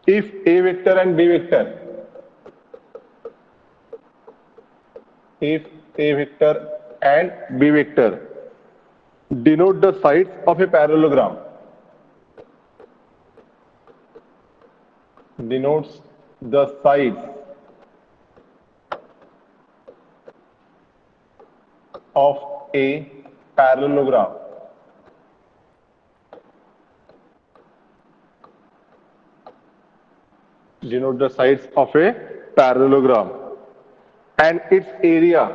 If A vector and B vector, denote the sides of a parallelogram, denotes the sides of a parallelogram, denote the sides of a parallelogram, and its area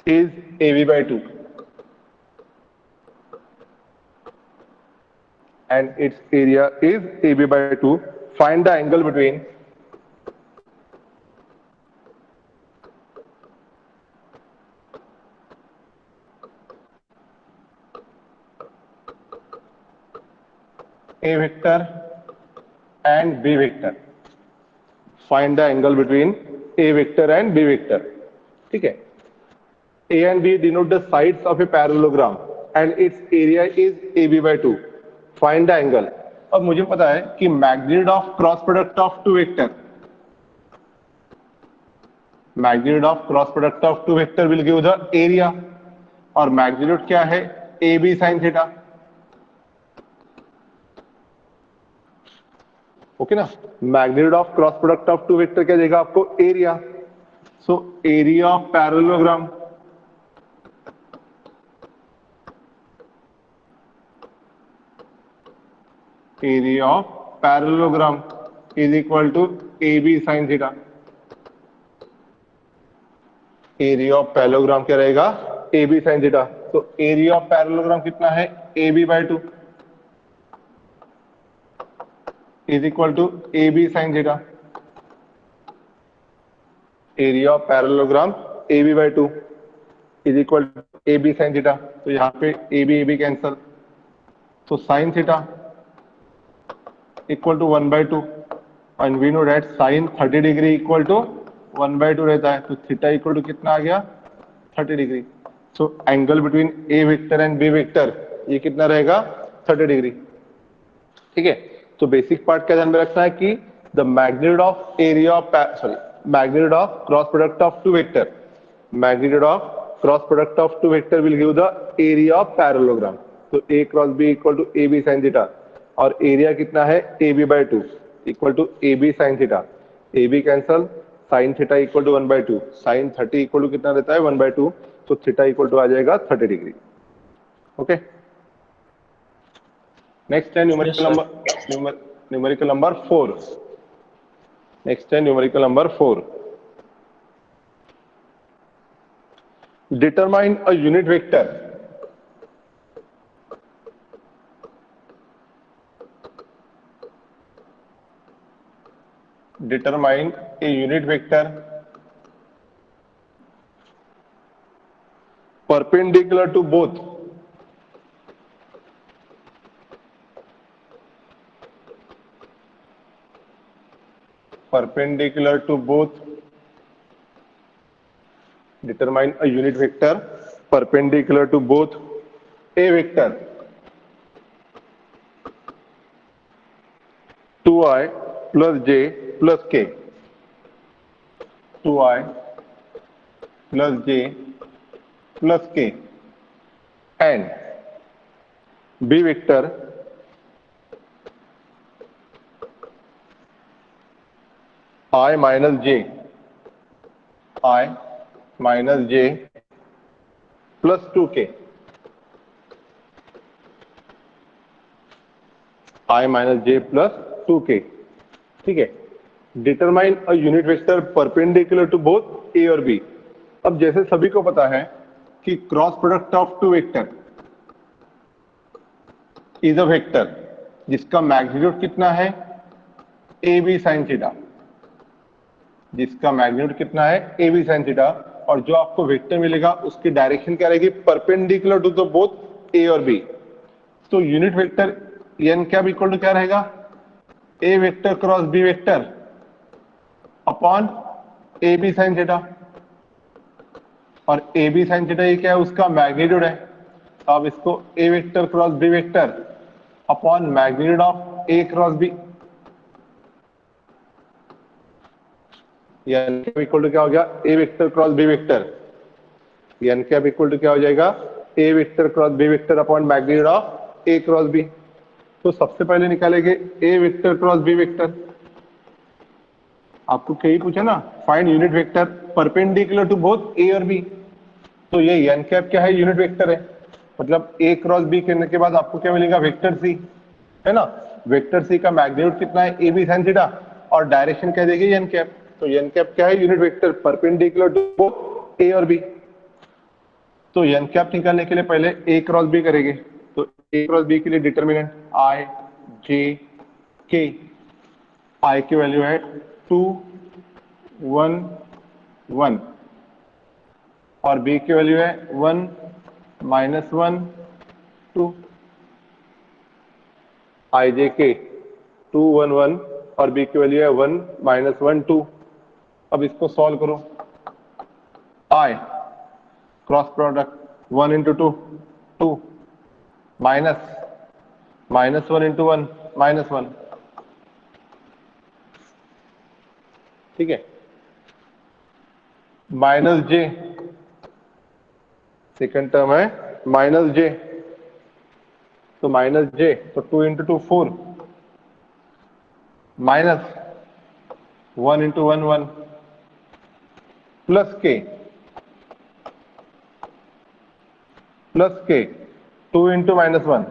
is AB by 2, and its area is AB by 2. Find the angle between A vector and B vector. Find the angle between A vector and B vector. ठीक है? A and B denote the sides of a parallelogram and its area is AB by 2. Find the angle. अब मुझे पता है कि magnitude of cross product of two vector, magnitude of cross product of two vector will give the area, और magnitude क्या है? AB sin theta. Okay ना? Magnitude of cross product of two vector क्या देगा आपको? Area. So area of parallelogram, area of parallelogram is equal to AB sine theta. Area of parallelogram क्या रहेगा? AB sine theta. तो area of parallelogram कितना है? AB by 2 is equal to AB sin theta. Area of parallelogram AB by 2 is equal to AB sin theta. तो यहाँ पे AB cancel, तो sin theta equal to 1 by 2, and we know that sin 30 degree equal to 1 by 2 रहता है. तो theta equal to कितना आ गया? 30 degree. So angle between A vector and B vector ये कितना रहेगा? 30 degree. ठीक है? तो बेसिक पार्ट क्या ध्यान में रखना है कि the magnitude of area of magnitude of cross product of two vector, magnitude of cross product of two vector will give the area of parallelogram. तो A cross B equal to AB sin theta, और एरिया कितना है? AB by 2 equal to AB sin theta. AB cancel, sin theta equal to 1 by 2, sin 30 equal to कितना रहता है? 1 by 2. तो theta equal to आ जाएगा 30 डिग्री. ओके. Next है numerical number 4. Next है numerical number 4. Determine a unit vector. Determine a unit vector perpendicular to both determine a unit vector perpendicular to both A vector 2i plus j plus k, 2i plus j plus k, and B vector I minus j plus 2k, I minus j plus 2k। ठीक है, determine a unit vector perpendicular to both A और B. अब जैसे सभी को पता है कि cross product of two vector is a vector जिसका मैग्नीट्यूड कितना है, ए बी साइन थीटा, जिसका मैग्नीट्यूड कितना है, ए बी साइन थीटा, और जो आपको वेक्टर मिलेगा उसकी डायरेक्शन क्या रहेगी, perpendicular to the both A और बी। तो यूनिट वेक्टर एन क्या इक्वल टू क्या रहेगा, A vector cross B vector upon A B sine theta, और ए बी साइन थीटा ये क्या है, उसका मैग्नीट्यूड है। तो आप इसको A vector cross B vector upon magnitude of A cross B, N cap equal to क्या हो गया, A vector cross B vector, N cap equal to क्या हो जाएगा, A vector cross B vector upon magnitude of A cross B. तो सबसे पहले निकालेंगे A vector cross B vector. आपको क्या ही पूछा ना, find unit vector perpendicular to both A और बी। तो ये एन कैप क्या है, यूनिट वेक्टर है, मतलब ए क्रॉस बी करने के बाद आपको क्या मिलेगा, वेक्टर सी, है ना। वेक्टर सी का मैग्नीट्यूड कितना है, ए बी साइन थीटा, और डायरेक्शन क्या देगी, एन कैप। तो एन कैप क्या है, unit vector perpendicular to both A और बी। तो एन कैप निकालने के लिए पहले ए क्रॉस बी करेंगे। तो ए क्रॉस बी के लिए डिटर्मिनेंट आई जे के, आई की वैल्यू है 2 1 1, और बी की वैल्यू है 1 -1 2, आई जे के 2 1 1 और बी की वैल्यू है 1 -1 2। अब इसको सॉल्व करो, आई क्रॉस प्रोडक्ट 1 × 2 2, माइनस -1 × 1 -1, ठीक है, माइनस जे, सेकंड टर्म है माइनस जे, तो माइनस जे, तो 2 × 2 4, माइनस 1 × 1 1, प्लस के 2 × -1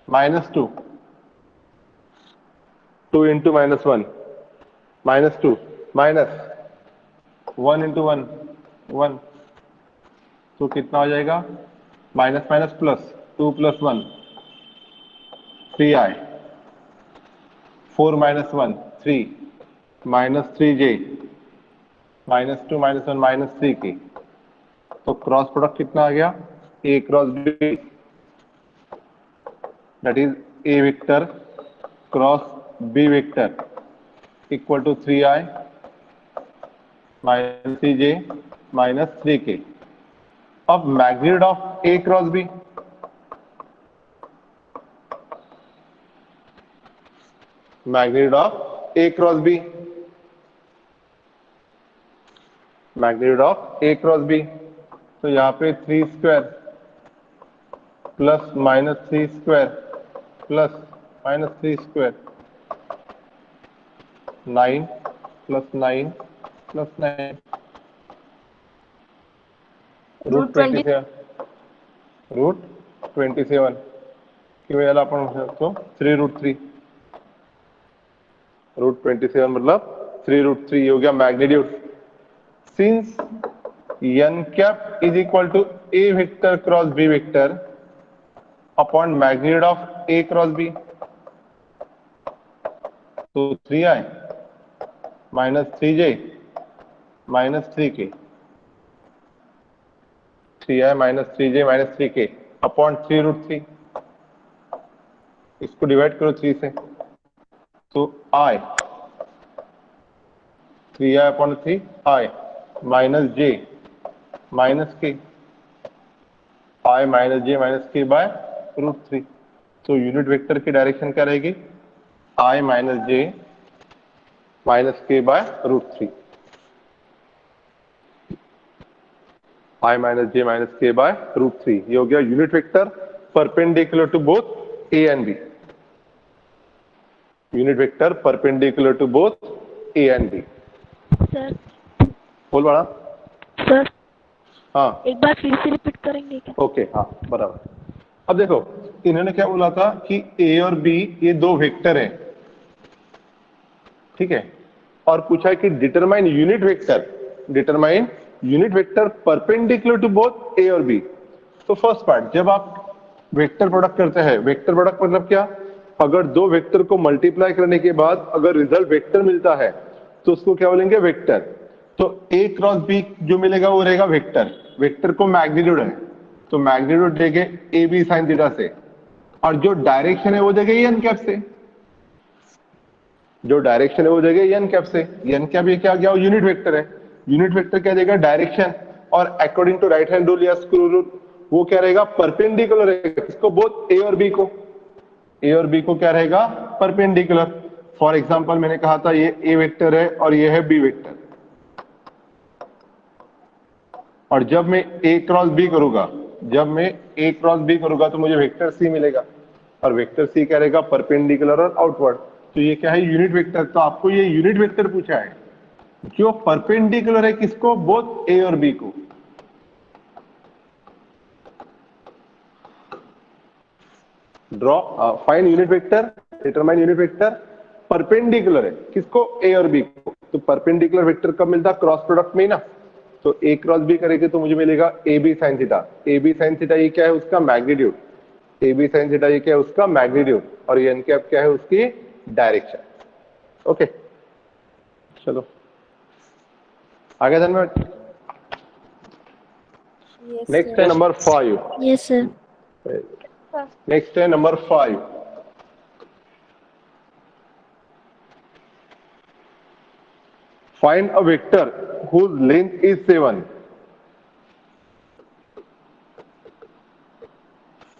-2, 2 × -1 -2, माइनस 1 × 1 1, तो कितना हो जाएगा, minus minus plus 2 + 1 3i, 4 - 1 3, -3j, -2 -1 -3k। तो क्रॉस प्रोडक्ट कितना आ गया, A cross B, that is A vector cross B vector equal to 3i -3j -3k। अब magnitude of A cross B, magnitude of A cross B, magnitude of A cross B, तो यहाँ पे 3² plus -3² plus -3², 9 + 9 + 9, √27 √27 की वेळेला आपण म्हणू शकतो 3√3, √27 मतलब 3√3 हो गया magnitude. Since n cap is equal to A vector cross B vector upon magnitude of A cross B, तो 3i -3j -3k, 3i -3j -3k upon 3√3, इसको डिवाइड करो 3 से, तो i 3i upon 3 i -j -k, i -j -k by √3। तो unit vector की direction क्या रहेगी, i -j -k by √3, i -j -k by √3। ये हो गया unit vector perpendicular to both A and B, unit vector perpendicular to both A and B. Sir बोल बड़ा। Sir हाँ एक बार फिर से रिपीट करेंगे क्या? ओके, हाँ बराबर। अब देखो इन्होंने क्या बोला था कि ए और बी ये दो वेक्टर हैं, ठीक है, और पूछा है कि determine unit vector perpendicular to both A और बी। तो फर्स्ट पार्ट, जब आप वेक्टर प्रोडक्ट करते हैं, वेक्टर प्रोडक्ट मतलब क्या, अगर दो वेक्टर को मल्टीप्लाई करने के बाद अगर रिजल्ट वेक्टर मिलता है तो उसको क्या बोलेंगे, वेक्टर। तो ए क्रॉस बी जो मिलेगा वो रहेगा वेक्टर, वेक्टर को मैग्नीट्यूड है तो मैग्नीट्यूड देंगे ए बी साइन थीटा से, और जो डायरेक्शन है वो देंगे एन कैप से, जो डायरेक्शन है वो देंगे एन कैप से। एन कैप ये क्या गया, यूनिट वेक्टर है, यूनिट वेक्टर क्या देगा, डायरेक्शन, और according to right hand rule या स्क्रू रूल वो क्या रहेगा, परपेंडिकुलर रहेगा। इसको बोथ ए और बी को क्या रहेगा, परपेंडिकुलर। फॉर एग्जांपल मैंने कहा था ये ए वेक्टर है और ये है बी वेक्टर, और जब मैं ए क्रॉस बी करूंगा तो मुझे वेक्टर सी मिलेगा, और वेक्टर सी क्या रहेगा, परपेंडिकुलर और आउटवर्ड। तो ये क्या है, यूनिट वेक्टर। तो आपको ये यूनिट वेक्टर पूछा है जो परपेंडिकुलर है किसको, बोथ ए और बी को। Draw find unit vector, determine unit vector perpendicular है किसको, ए और बी को। तो परपेंडिकुलर वेक्टर कब मिलता, क्रॉस प्रोडक्ट में ना। तो ए क्रॉस बी करेंगे तो मुझे मिलेगा A B sine theta. A B sine theta ये क्या है, उसका magnitude, A B sine theta ये क्या है, उसका मैग्नीट्यूड, और ये एन कैप क्या है, उसकी डायरेक्शन। ओके चलो आगे धन्यवाद। नेक्स्ट है नंबर 5। Yes sir. नेक्स्ट है number 5। Find a vector whose length is 7.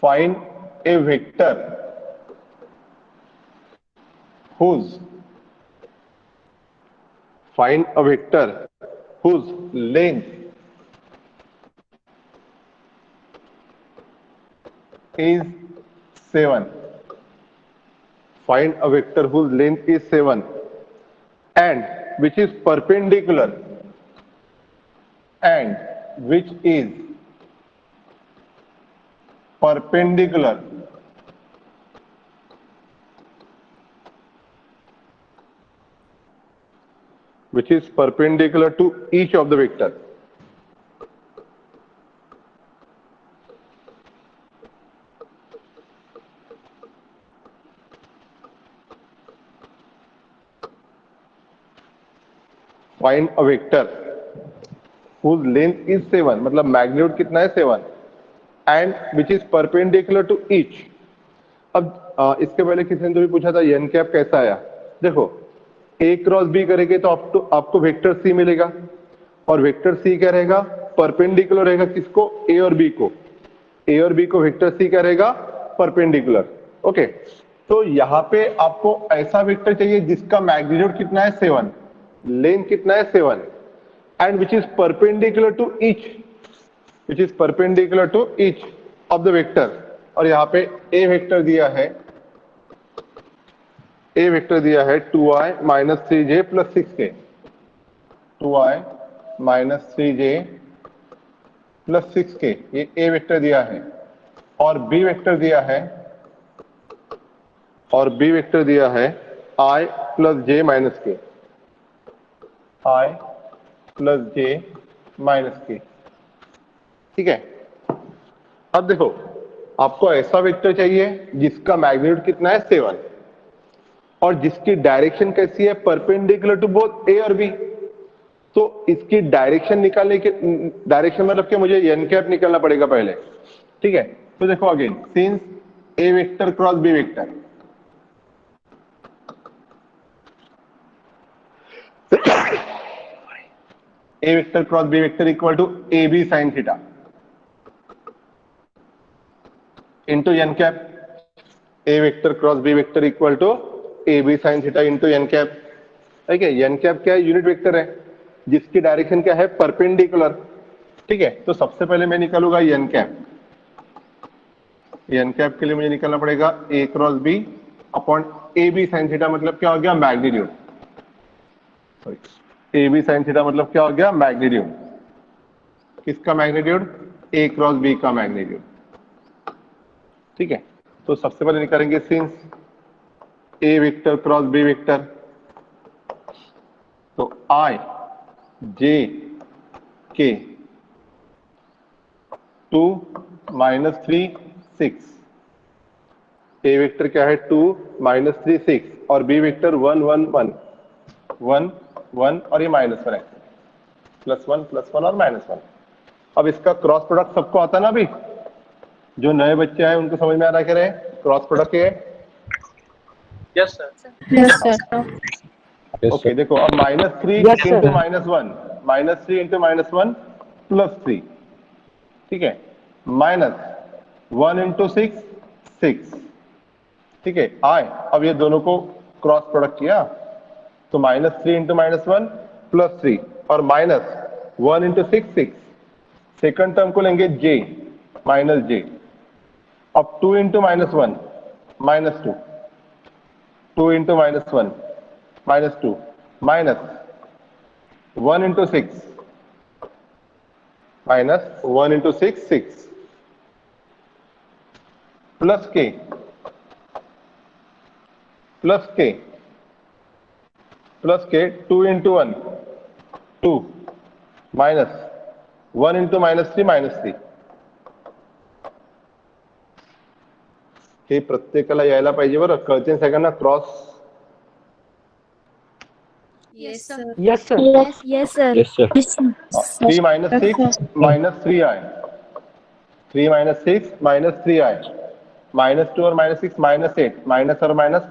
Find a vector whose length is 7. Find a vector whose length is 7 and which is perpendicular to each of the vector. Find a vector whose length is 7, मतलब magnitude कितना है 7, and which is perpendicular to each. अब इसके पहले किसी ने तो भी पूछा था एन कैप कैसा आया। देखो ए क्रॉस बी करेंगे तो आपको वेक्टर सी मिलेगा, और वेक्टर सी क्या रहेगा, परपेंडिकुलर रहेगा किसको, ए और बी को। ए और बी को वेक्टर सी क्या रहेगा, परपेंडिकुलर। ओके, तो यहाँ पे आपको ऐसा वेक्टर चाहिए जिसका मैग्नीट्यूड कितना है 7, लेंथ कितना है 7, and which is perpendicular to each of the vector. और यहाँ पे ए वेक्टर दिया है 2i minus 3j plus 6k, 2i minus 3j plus 6k, ये ए वेक्टर दिया है। और बी वेक्टर दिया है i plus j minus k, i plus j minus k। ठीक है, अब देखो आपको ऐसा वेक्टर चाहिए जिसका मैग्नीट्यूड कितना है 7 और जिसकी डायरेक्शन कैसी है, परपेंडिकुलर टू बोथ ए और बी। तो इसकी डायरेक्शन निकालने के, डायरेक्शन मतलब कि मुझे एन कैप निकालना पड़ेगा पहले। ठीक है, तो देखो again, since A vector cross B vector, A vector cross B vector equal to A B sine theta into N cap. A vector cross B vector equal to A B sine theta into N cap. ठीक है, N cap क्या है, unit vector है जिसकी direction क्या है, perpendicular. ठीक है, तो सबसे पहले मैं निकालूंगा एन कैप। एन कैप के लिए मुझे निकालना पड़ेगा A cross B upon A B sine theta, मतलब क्या हो गया, magnitude. Sorry, A B sine theta मतलब क्या हो गया, मैग्नीट्यूड। किसका मैग्नीट्यूड, ए क्रॉस बी का मैग्नीट्यूड। ठीक है, तो सबसे पहले निकालेंगे since A vector cross B vector, तो I J K 2 -3 6, A vector क्या है 2 -3 6 और बी वेक्टर 1 1 1 1 1 और ये -1 है, +1 और -1। अब इसका क्रॉस प्रोडक्ट सबको आता है ना अभी? जो नए बच्चे आए उनको समझ में आ रहा है कह रहे क्रॉस प्रोडक्ट ये है? Yes sir. Yes sir. Okay देखो अब -3 इंटू -1 -3 इंटू -1 +3, ठीक है, -1 इंटू 6 6, ठीक है। आए अब ये दोनों को क्रॉस प्रोडक्ट किया तो -3 इंटू -1 +3 और -1 इंटू 6 6, सेकंड टर्म को लेंगे j -j। अब 2 into -1 -2, 2 into -1 -2 -1 into 6 -1 into 6 6 plus k 2 into 1 2 -1 into -3 हे प्रत्येकाला यायला पाहिजे बरं, कळते सगळ्यांना cross? Yes sir. Yes sir. Yes sir. Yes sir. 3 -6 -3i, 3 -6 -3i, -2 और -6 -8, माइनस और माइनस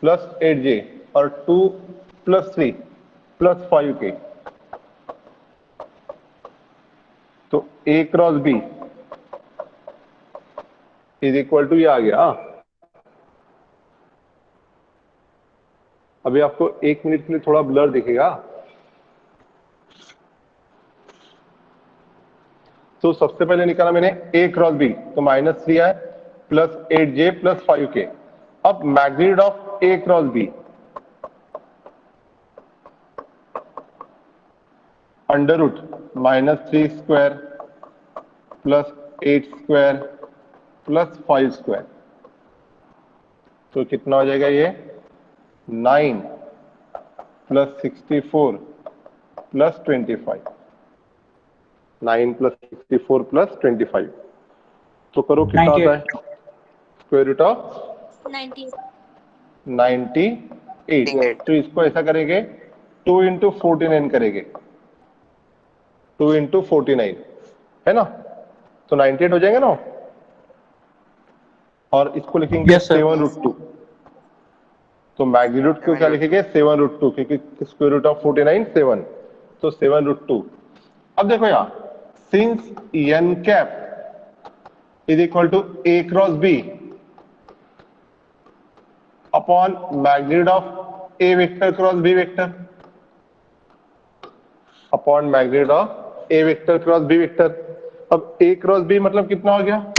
+8j और 2 +3 +5k। तो A cross B is equal to ये आ गया। अभी आपको 1 मिनट के लिए थोड़ा ब्लर दिखेगा। तो सबसे पहले निकाला मैंने A क्रॉस B, तो -3i +8j +5k। अब magnitude of A cross B √3² +8² +5², तो कितना हो जाएगा ये 9 +64 +25, 9 +64 +25। तो करो कितना होता है स्क्वायर रूट ऑफ 98। तो इसको ऐसा करेंगे 2 इंटू 49 करेंगे, 2 इंटू 49 है ना, तो 98 हो जाएंगे ना। और इसको लिखेंगे Yes, sir. 7√2। तो मैग्नीट्यूड को क्या लिखेंगे 7√2, क्योंकि स्क्वायर रूट ऑफ 49 7, तो 7√2। अब देखो यहाँ since n cap is equal to A cross B upon magnitude of A vector cross B vector upon magnitude of A vector cross B vector. अब A क्रॉस B मतलब कितना हो गया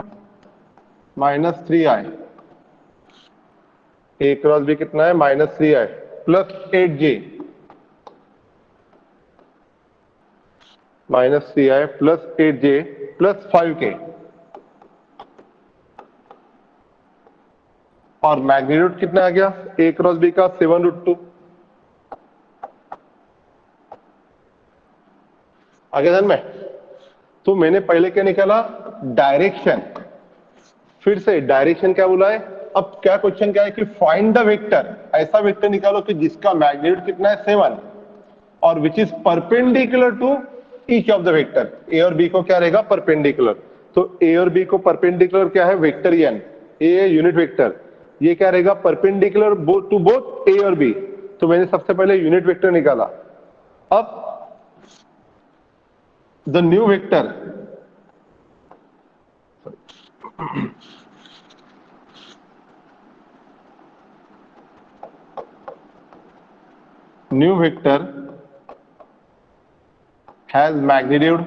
-3i, A cross B कितना है -3i +8j -3i +8j +5k और magnitude कितना आ गया A क्रॉस B का 7√2। आगे ध्यान में, तो मैंने पहले क्या निकाला डायरेक्शन, फिर से डायरेक्शन क्या बोला है। अब क्या क्वेश्चन क्या है कि फाइंड द वेक्टर, ऐसा वेक्टर निकालो कि जिसका मैग्नीट्यूड कितना है 7 और which is perpendicular to each of the vector. A और बी को क्या रहेगा परपेंडिकुलर, तो ए और बी को परपेंडिकुलर क्या है vector n, a unit vector, ये क्या रहेगा परपेंडिकुलर टू बोथ ए और बी। तो मैंने सबसे पहले यूनिट वेक्टर निकाला। अब the new vector new vector has magnitude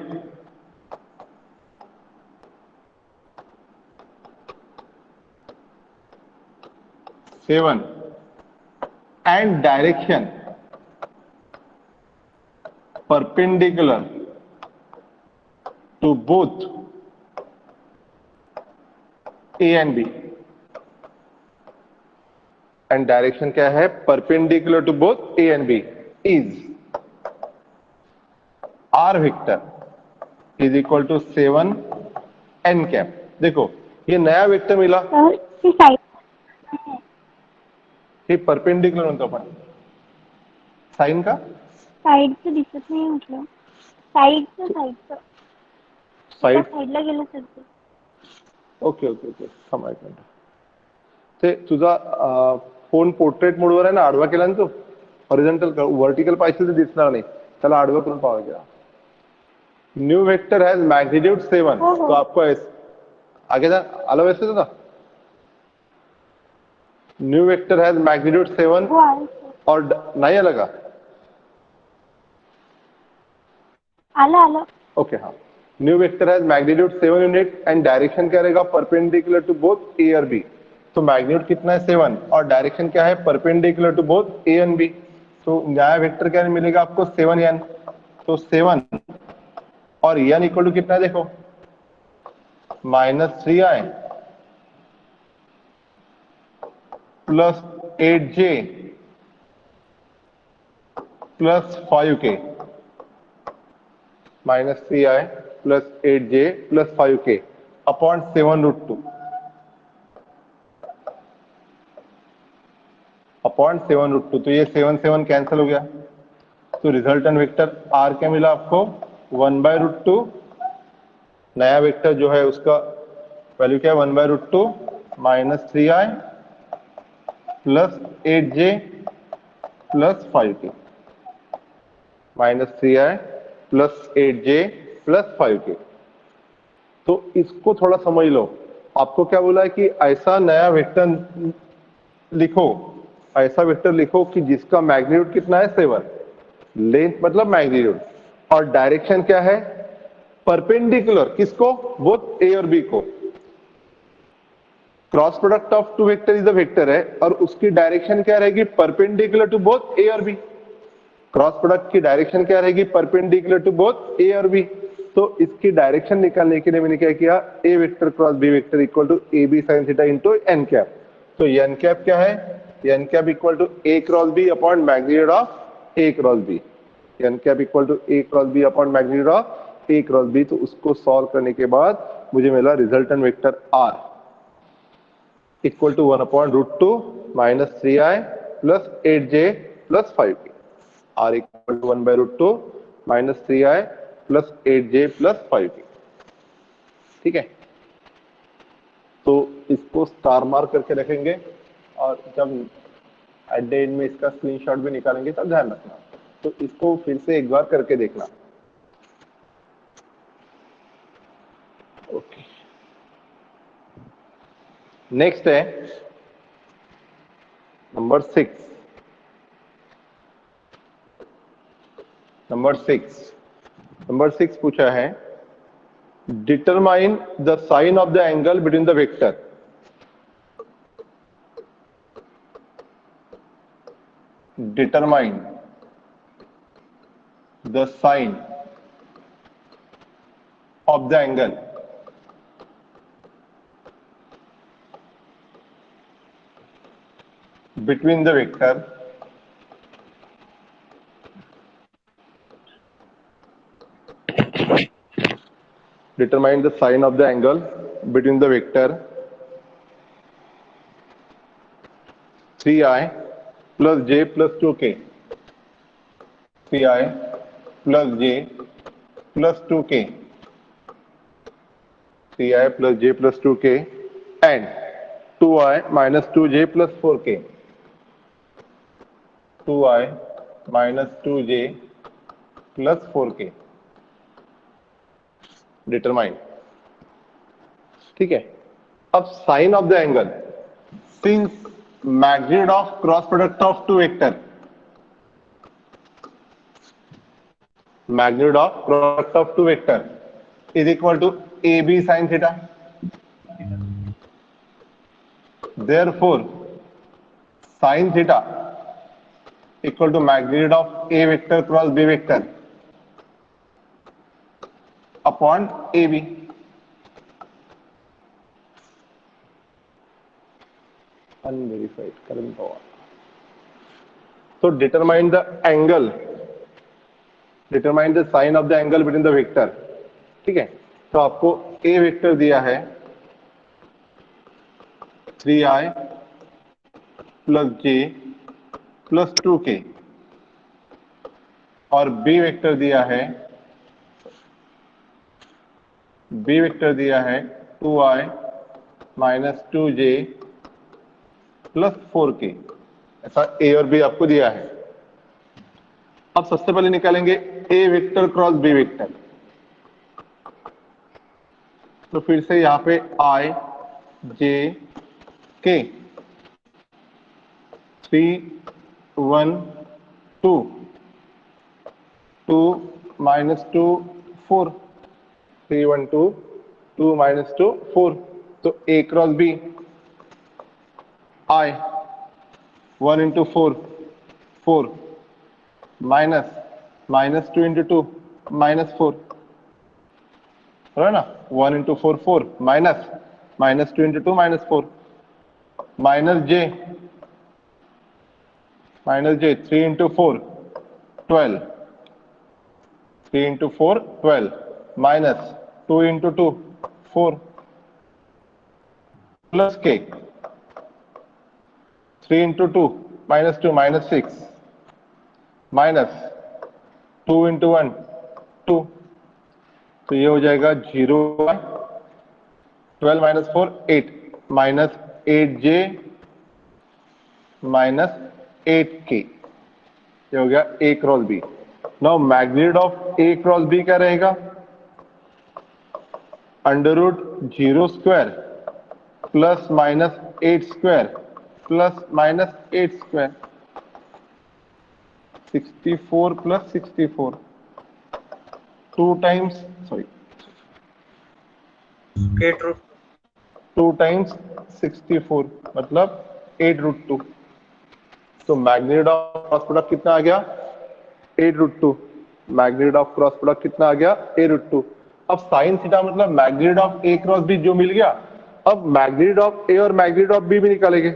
seven and direction perpendicular to both A and B। And direction क्या है, perpendicular to both A and B, is R vector is equal to 7 n cap. देखो ये नया vector मिला, sir ती side हे perpendicular म्हणतो आपण, sign का साईडचं दिसत नाही म्हटलं, साईडचं साइड, साईडला गेलं सर ते. ओके ओके ओके, थांबा एक मिनिट. ते तुझा फोन पोर्ट्रेट मोडवर आहे ना, आडवा केला ना तो, हॉरिझॉन्टल व्हर्टिकल पाहिजे तर दिसणार नाही, त्याला आडवा करून पाहावा गेला. न्यू वेक्टर हैज मैग्नीट्यूड 7, तो आपको आगे जा आला वैसे था. न्यू वेक्टर हैज मैग्नीट्यूड 7 हो आहे सर. और नहीं आला का, आलं ओके हाँ. New vector has magnitude 7 unit and direction क्या रहेगा, परपेंडिकुलर टू बोथ ए और बी. तो मैग्नीट्यूड कितना है 7 और डायरेक्शन क्या है, perpendicular to both A and B. तो नया वेक्टर क्या मिलेगा आपको 7n. तो 7 और n इक्वल टू कितना है देखो, -3i plus 8j plus 5k, -3i plus 8j plus 5k upon 7√2 upon 7√2. तो ये 7 कैंसिल हो गया, तो रिजल्टेंट वेक्टर r क्या मिला आपको, 1/√2. नया वेक्टर जो है उसका वैल्यू क्या है, 1/√2 -3i plus 8j plus 5k, -3i plus 8j plus 5k. तो इसको थोड़ा समझ लो. आपको क्या बोला है कि ऐसा नया वेक्टर लिखो, ऐसा वेक्टर लिखो कि जिसका मैग्नीट्यूड कितना है 7, लेंथ मतलब मैग्नीट्यूड, और डायरेक्शन क्या है, परपेंडिकुलर किसको, बोथ ए और बी को. Cross product of two vector is a vector है और उसकी डायरेक्शन क्या रहेगी, परपेंडिकुलर टू बोथ ए और बी. क्रॉस प्रोडक्ट की डायरेक्शन क्या रहेगी, परपेंडिकुलर टू बोथ ए और बी. तो इसकी डायरेक्शन निकालने के लिए मैंने क्या किया, A vector cross B vector equal to A B sine theta into N cap. तो एन कैप क्या है, N cap equal to A cross B upon magnitude of A cross B. N cap equal to A cross B upon magnitude of A cross B. तो उसको solve करने के बाद मुझे मिला resultant vector R equal to 1/√2 -3i plus 8j plus 5k. r equal to 1/√2 -3i plus 8j plus 5k. ठीक है, तो इसको स्टार मार्क करके रखेंगे और जब एट द एंड में इसका स्क्रीनशॉट भी निकालेंगे तब ध्यान रखना. तो इसको फिर से एक बार करके देखना. ओके, नेक्स्ट है नंबर 6. नंबर 6 पूछा है, determine the sine of the angle between the vector. Determine the sine of the angle between the vector determine the sine of the angle between the vector 3i plus j plus 2k, 3i plus j plus 2k, 3i plus j plus 2k and 2i minus 2j plus 4k, 2i minus 2j plus 4k. Determine. ठीक है, अब sine of the angle, since magnitude of cross product of two vector, magnitude of product of two vector is equal to A B sine theta. Therefore sine theta equal to magnitude of A vector cross B vector upon A B. unverified current power. So determine the angle, determine the sign of the angle between the vector. ठीक है, तो आपको a vector दिया है 3i plus j plus 2k और b vector दिया है 2i minus 2j plus 4k। ऐसा a और b आपको दिया है। अब सबसे पहले निकालेंगे a vector cross b vector. तो फिर से यहाँ पे i j k 3 1 2 2 minus 2 4 3 1 2 2 minus 2 4। तो a cross b i 1 into 4 4 minus 2 into 2 minus 4 है ना। 1 into 4 4 minus 2 into 2 minus 4 minus j 3 into 4 12 3 into 4 12 minus 2 into 2 4 plus k 3 into 2 minus 2 minus 6 minus 2 into 1 2। तो ये हो जाएगा 0 12 minus 4 8 minus 8j minus 8k। ये हो गया a cross b। Now magnitude of a cross b क्या रहेगा? Under root 0 square plus minus 8 square plus minus 8 square 64 plus 64 2 times 2 times 64 मतलब 8 रूट 2। तो मैग्नीट्यूड ऑफ क्रॉस प्रोडक्ट कितना आ गया? 8 root 2। Magnitude of cross product कितना आ गया? 8 रूट 2। अब साइन थीटा मतलब magnitude of a cross b जो मिल गया। अब मैग्नीट्यूड ऑफ a और मैग्नीट्यूड ऑफ b भी निकालेंगे।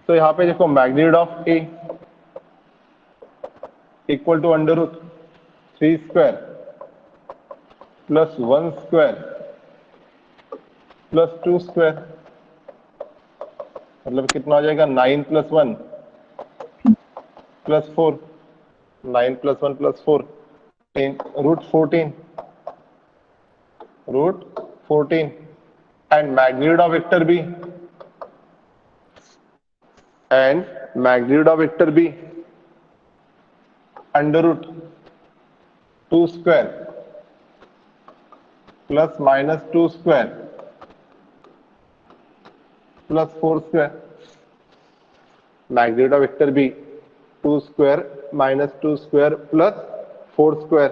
तो यहाँ पे देखो magnitude of a equal to under root 3 square plus 1 square plus 2 square मतलब कितना हो जाएगा? 9 plus 1 plus 4 9 plus 1 plus 4 root 14 and magnitude of vector b under root 2 square plus minus 2 square plus 4 square. Magnitude of vector b 2 square minus 2 square plus 4 square.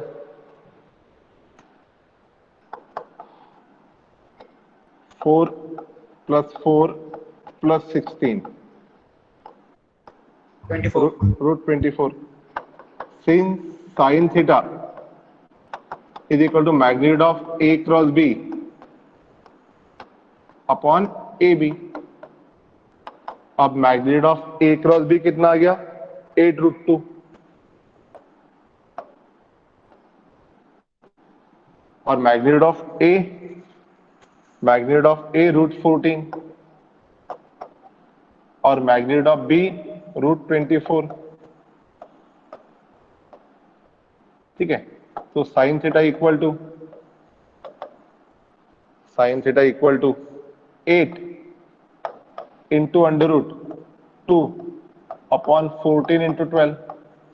Four plus 16 root 24। Since sine theta is equal to magnitude of a cross b upon ab। अब magnitude of a cross b कितना आ गया? 8 root 2 और magnitude of a root 14 और magnitude of b root 24। ठीक है, तो sine theta equal to 8 into under root 2 upon 14 into 12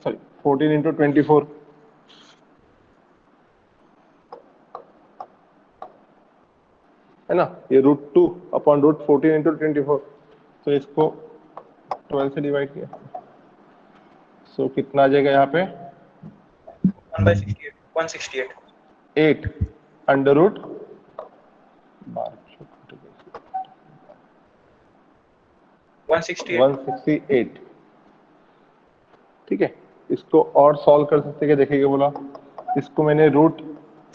sorry 14 into 24 है ना। ये रूट 2 अपॉन रूट 14 इंटू 24। तो इसको 12 से डिवाइड किया सो कितना आ जाएगा यहाँ पे? 168 8 अंडर रूट 168। ठीक है, इसको और सॉल्व कर सकते हैं। देखिए बोला इसको मैंने रूट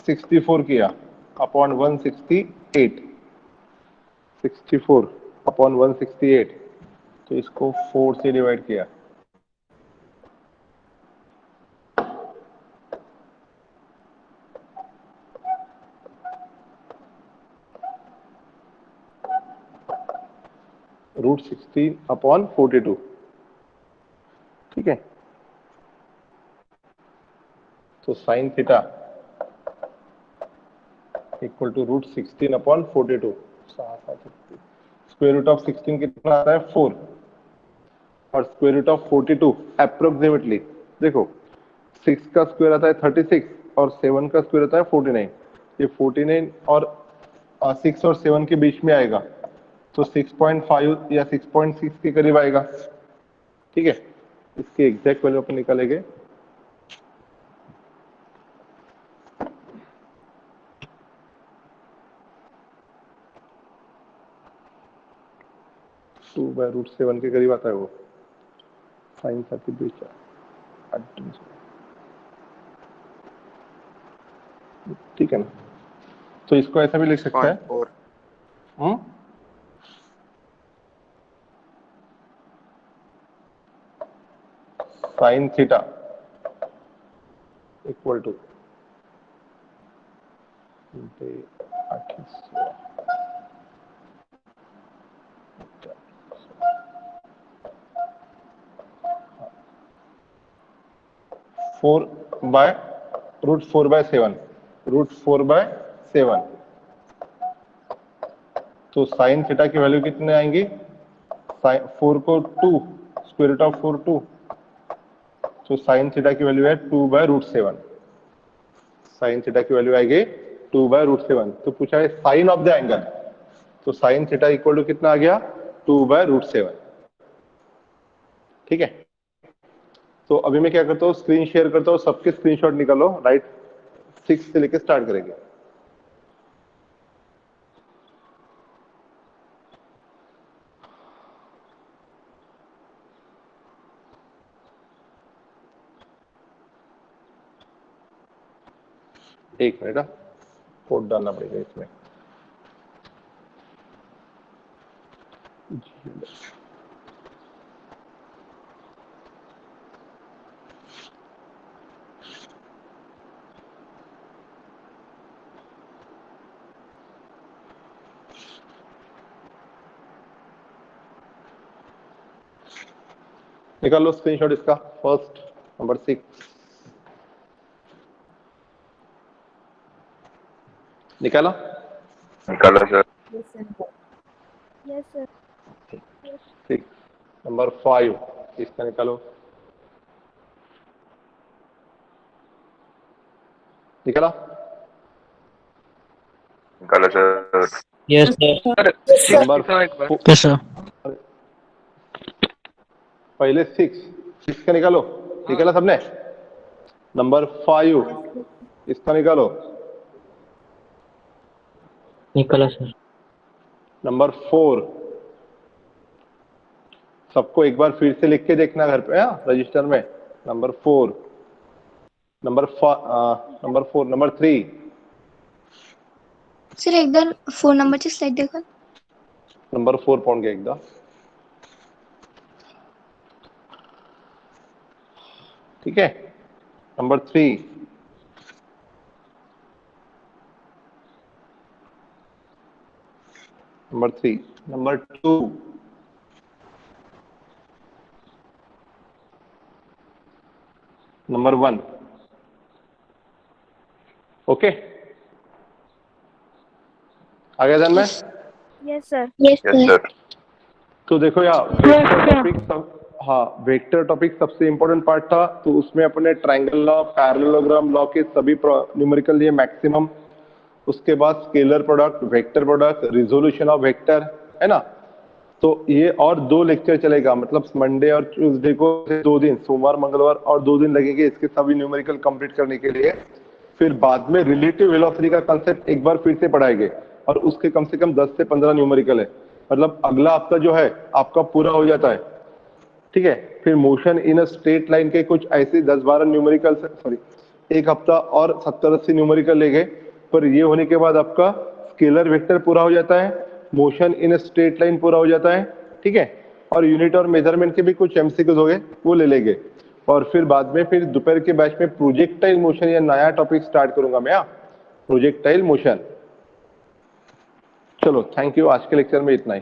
64 किया अपॉन 168 64 अपॉन 168, तो इसको 4 से डिवाइड किया, √16 अपॉन 42, ठीक है। तो sine theta equal to √16 upon 42, square root of 16 कितना आता है 4, और स्क्वायर रूट ऑफ 42 अप्रोक्सीमेटली देखो 6 का स्क्वायर आता है 36 और 7 का स्क्वायर आता है 49, ये 49 और 6 और 7 के बीच में आएगा, तो 6.5 या 6.6 के करीब आएगा, ठीक है। इसकी एग्जैक्ट वैल्यू अपन निकालेंगे, टू बाय √7 के करीब आता है वो, साइन साथी बीच, ठीक है ना। तो इसको ऐसा भी लिख सकते हैं, साइन थीटा इक्वल टू 4/7, तो साइन थीटा की वैल्यू कितने आएंगी, 4 को 2, स्क्वायर रूट ऑफ 4 2, तो साइन थीटा की वैल्यू है 2/√7, साइन थीटा की वैल्यू आएगी 2/√7। तो पूछा है साइन ऑफ द एंगल, तो साइन थीटा इक्वल टू कितना आ गया 2/√7, ठीक है। तो अभी मैं क्या करता हूँ, स्क्रीन शेयर करता हूँ, सबके स्क्रीनशॉट निकालो, राइट 6 से लेकर स्टार्ट करेंगे। एक मिनट, कोड डालना पड़ेगा इसमें। निकाल लो स्क्रीनशॉट इसका, फर्स्ट नंबर 6 निकाला सर। Yes sir. 6 नंबर 5 इसका निकालो, निकाला sir. Yes sir. Number yes sir. पहले 6 का निकालो, निकाला सबने। नंबर 5 इसका निकालो, निकाला सर। नंबर 4 सबको एक बार फिर से लिख के देखना घर पे रजिस्टर में। नंबर 4, नंबर 4, नंबर 3 सर एकदा 4 नंबरची स्लाइड देखा। नंबर 4 पाहून घ्या एकदा, ठीक है। Number 3, number 3, number 2, number 1, okay आ गया ध्यान में। Yes sir. Yes sir. तो देखो यार वेक्टर टॉपिक वेक्टर टॉपिक सबसे इंपॉर्टेंट पार्ट था, तो उसमें अपने ट्रायंगल लॉ, पैरेललोग्राम लॉ के सभी न्यूमेरिकल लिए मैक्सिमम, उसके बाद scalar product, vector product, resolution of vector, है ना। तो ये और 2 लेक्चर चलेगा, मतलब मंडे और ट्यूसडे को 2 दिन, सोमवार मंगलवार और 2 दिन लगेंगे इसके सभी न्यूमेरिकल कंप्लीट करने के लिए। फिर बाद में रिलेटिव वेलोसिटी का कंसेप्ट एक बार फिर से पढ़ाएंगे, और उसके कम से कम 10 से 15 न्यूमेरिकल है, मतलब अगला हफ्ता जो है आपका पूरा हो जाता है, ठीक है। फिर motion in a straight line के कुछ ऐसे 10-12 न्यूमेरिकल, सॉरी एक हफ्ता और 70-80 न्यूमेरिकल लेंगे। पर ये होने के बाद आपका स्केलर वेक्टर पूरा हो जाता है, मोशन इन स्ट्रेट लाइन पूरा हो जाता है, ठीक है। और यूनिट और मेजरमेंट के भी कुछ एमसीक्यूज हो गए, वो ले लेंगे। और फिर बाद में फिर दोपहर के बैच में प्रोजेक्टाइल मोशन या नया टॉपिक स्टार्ट करूंगा मैं, प्रोजेक्टाइल मोशन। चलो थैंक यू, आज के लेक्चर में इतना ही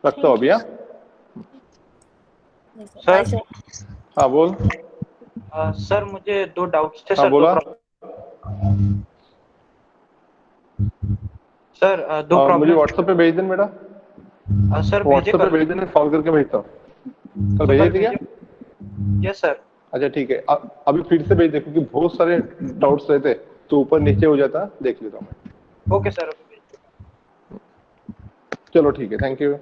रखता हूँ भैया। सर हाँ बोल। सर मुझे 2 डाउट्स थे हाँ सर। बोला। सर 2 मुझे प्रॉब्लम। व्हाट्सएप पे भेज देना बेटा, सर व्हाट्सएप पे भेज देना, सॉल्व करके भेजता हूँ। कल भेजे थे क्या? Yes sir. अच्छा ठीक है, अभी फिर से भेज दे क्योंकि बहुत सारे डाउट्स रहते तो ऊपर नीचे हो जाता, देख लेता हूँ मैं। Okay sir. चलो ठीक है, थैंक यू।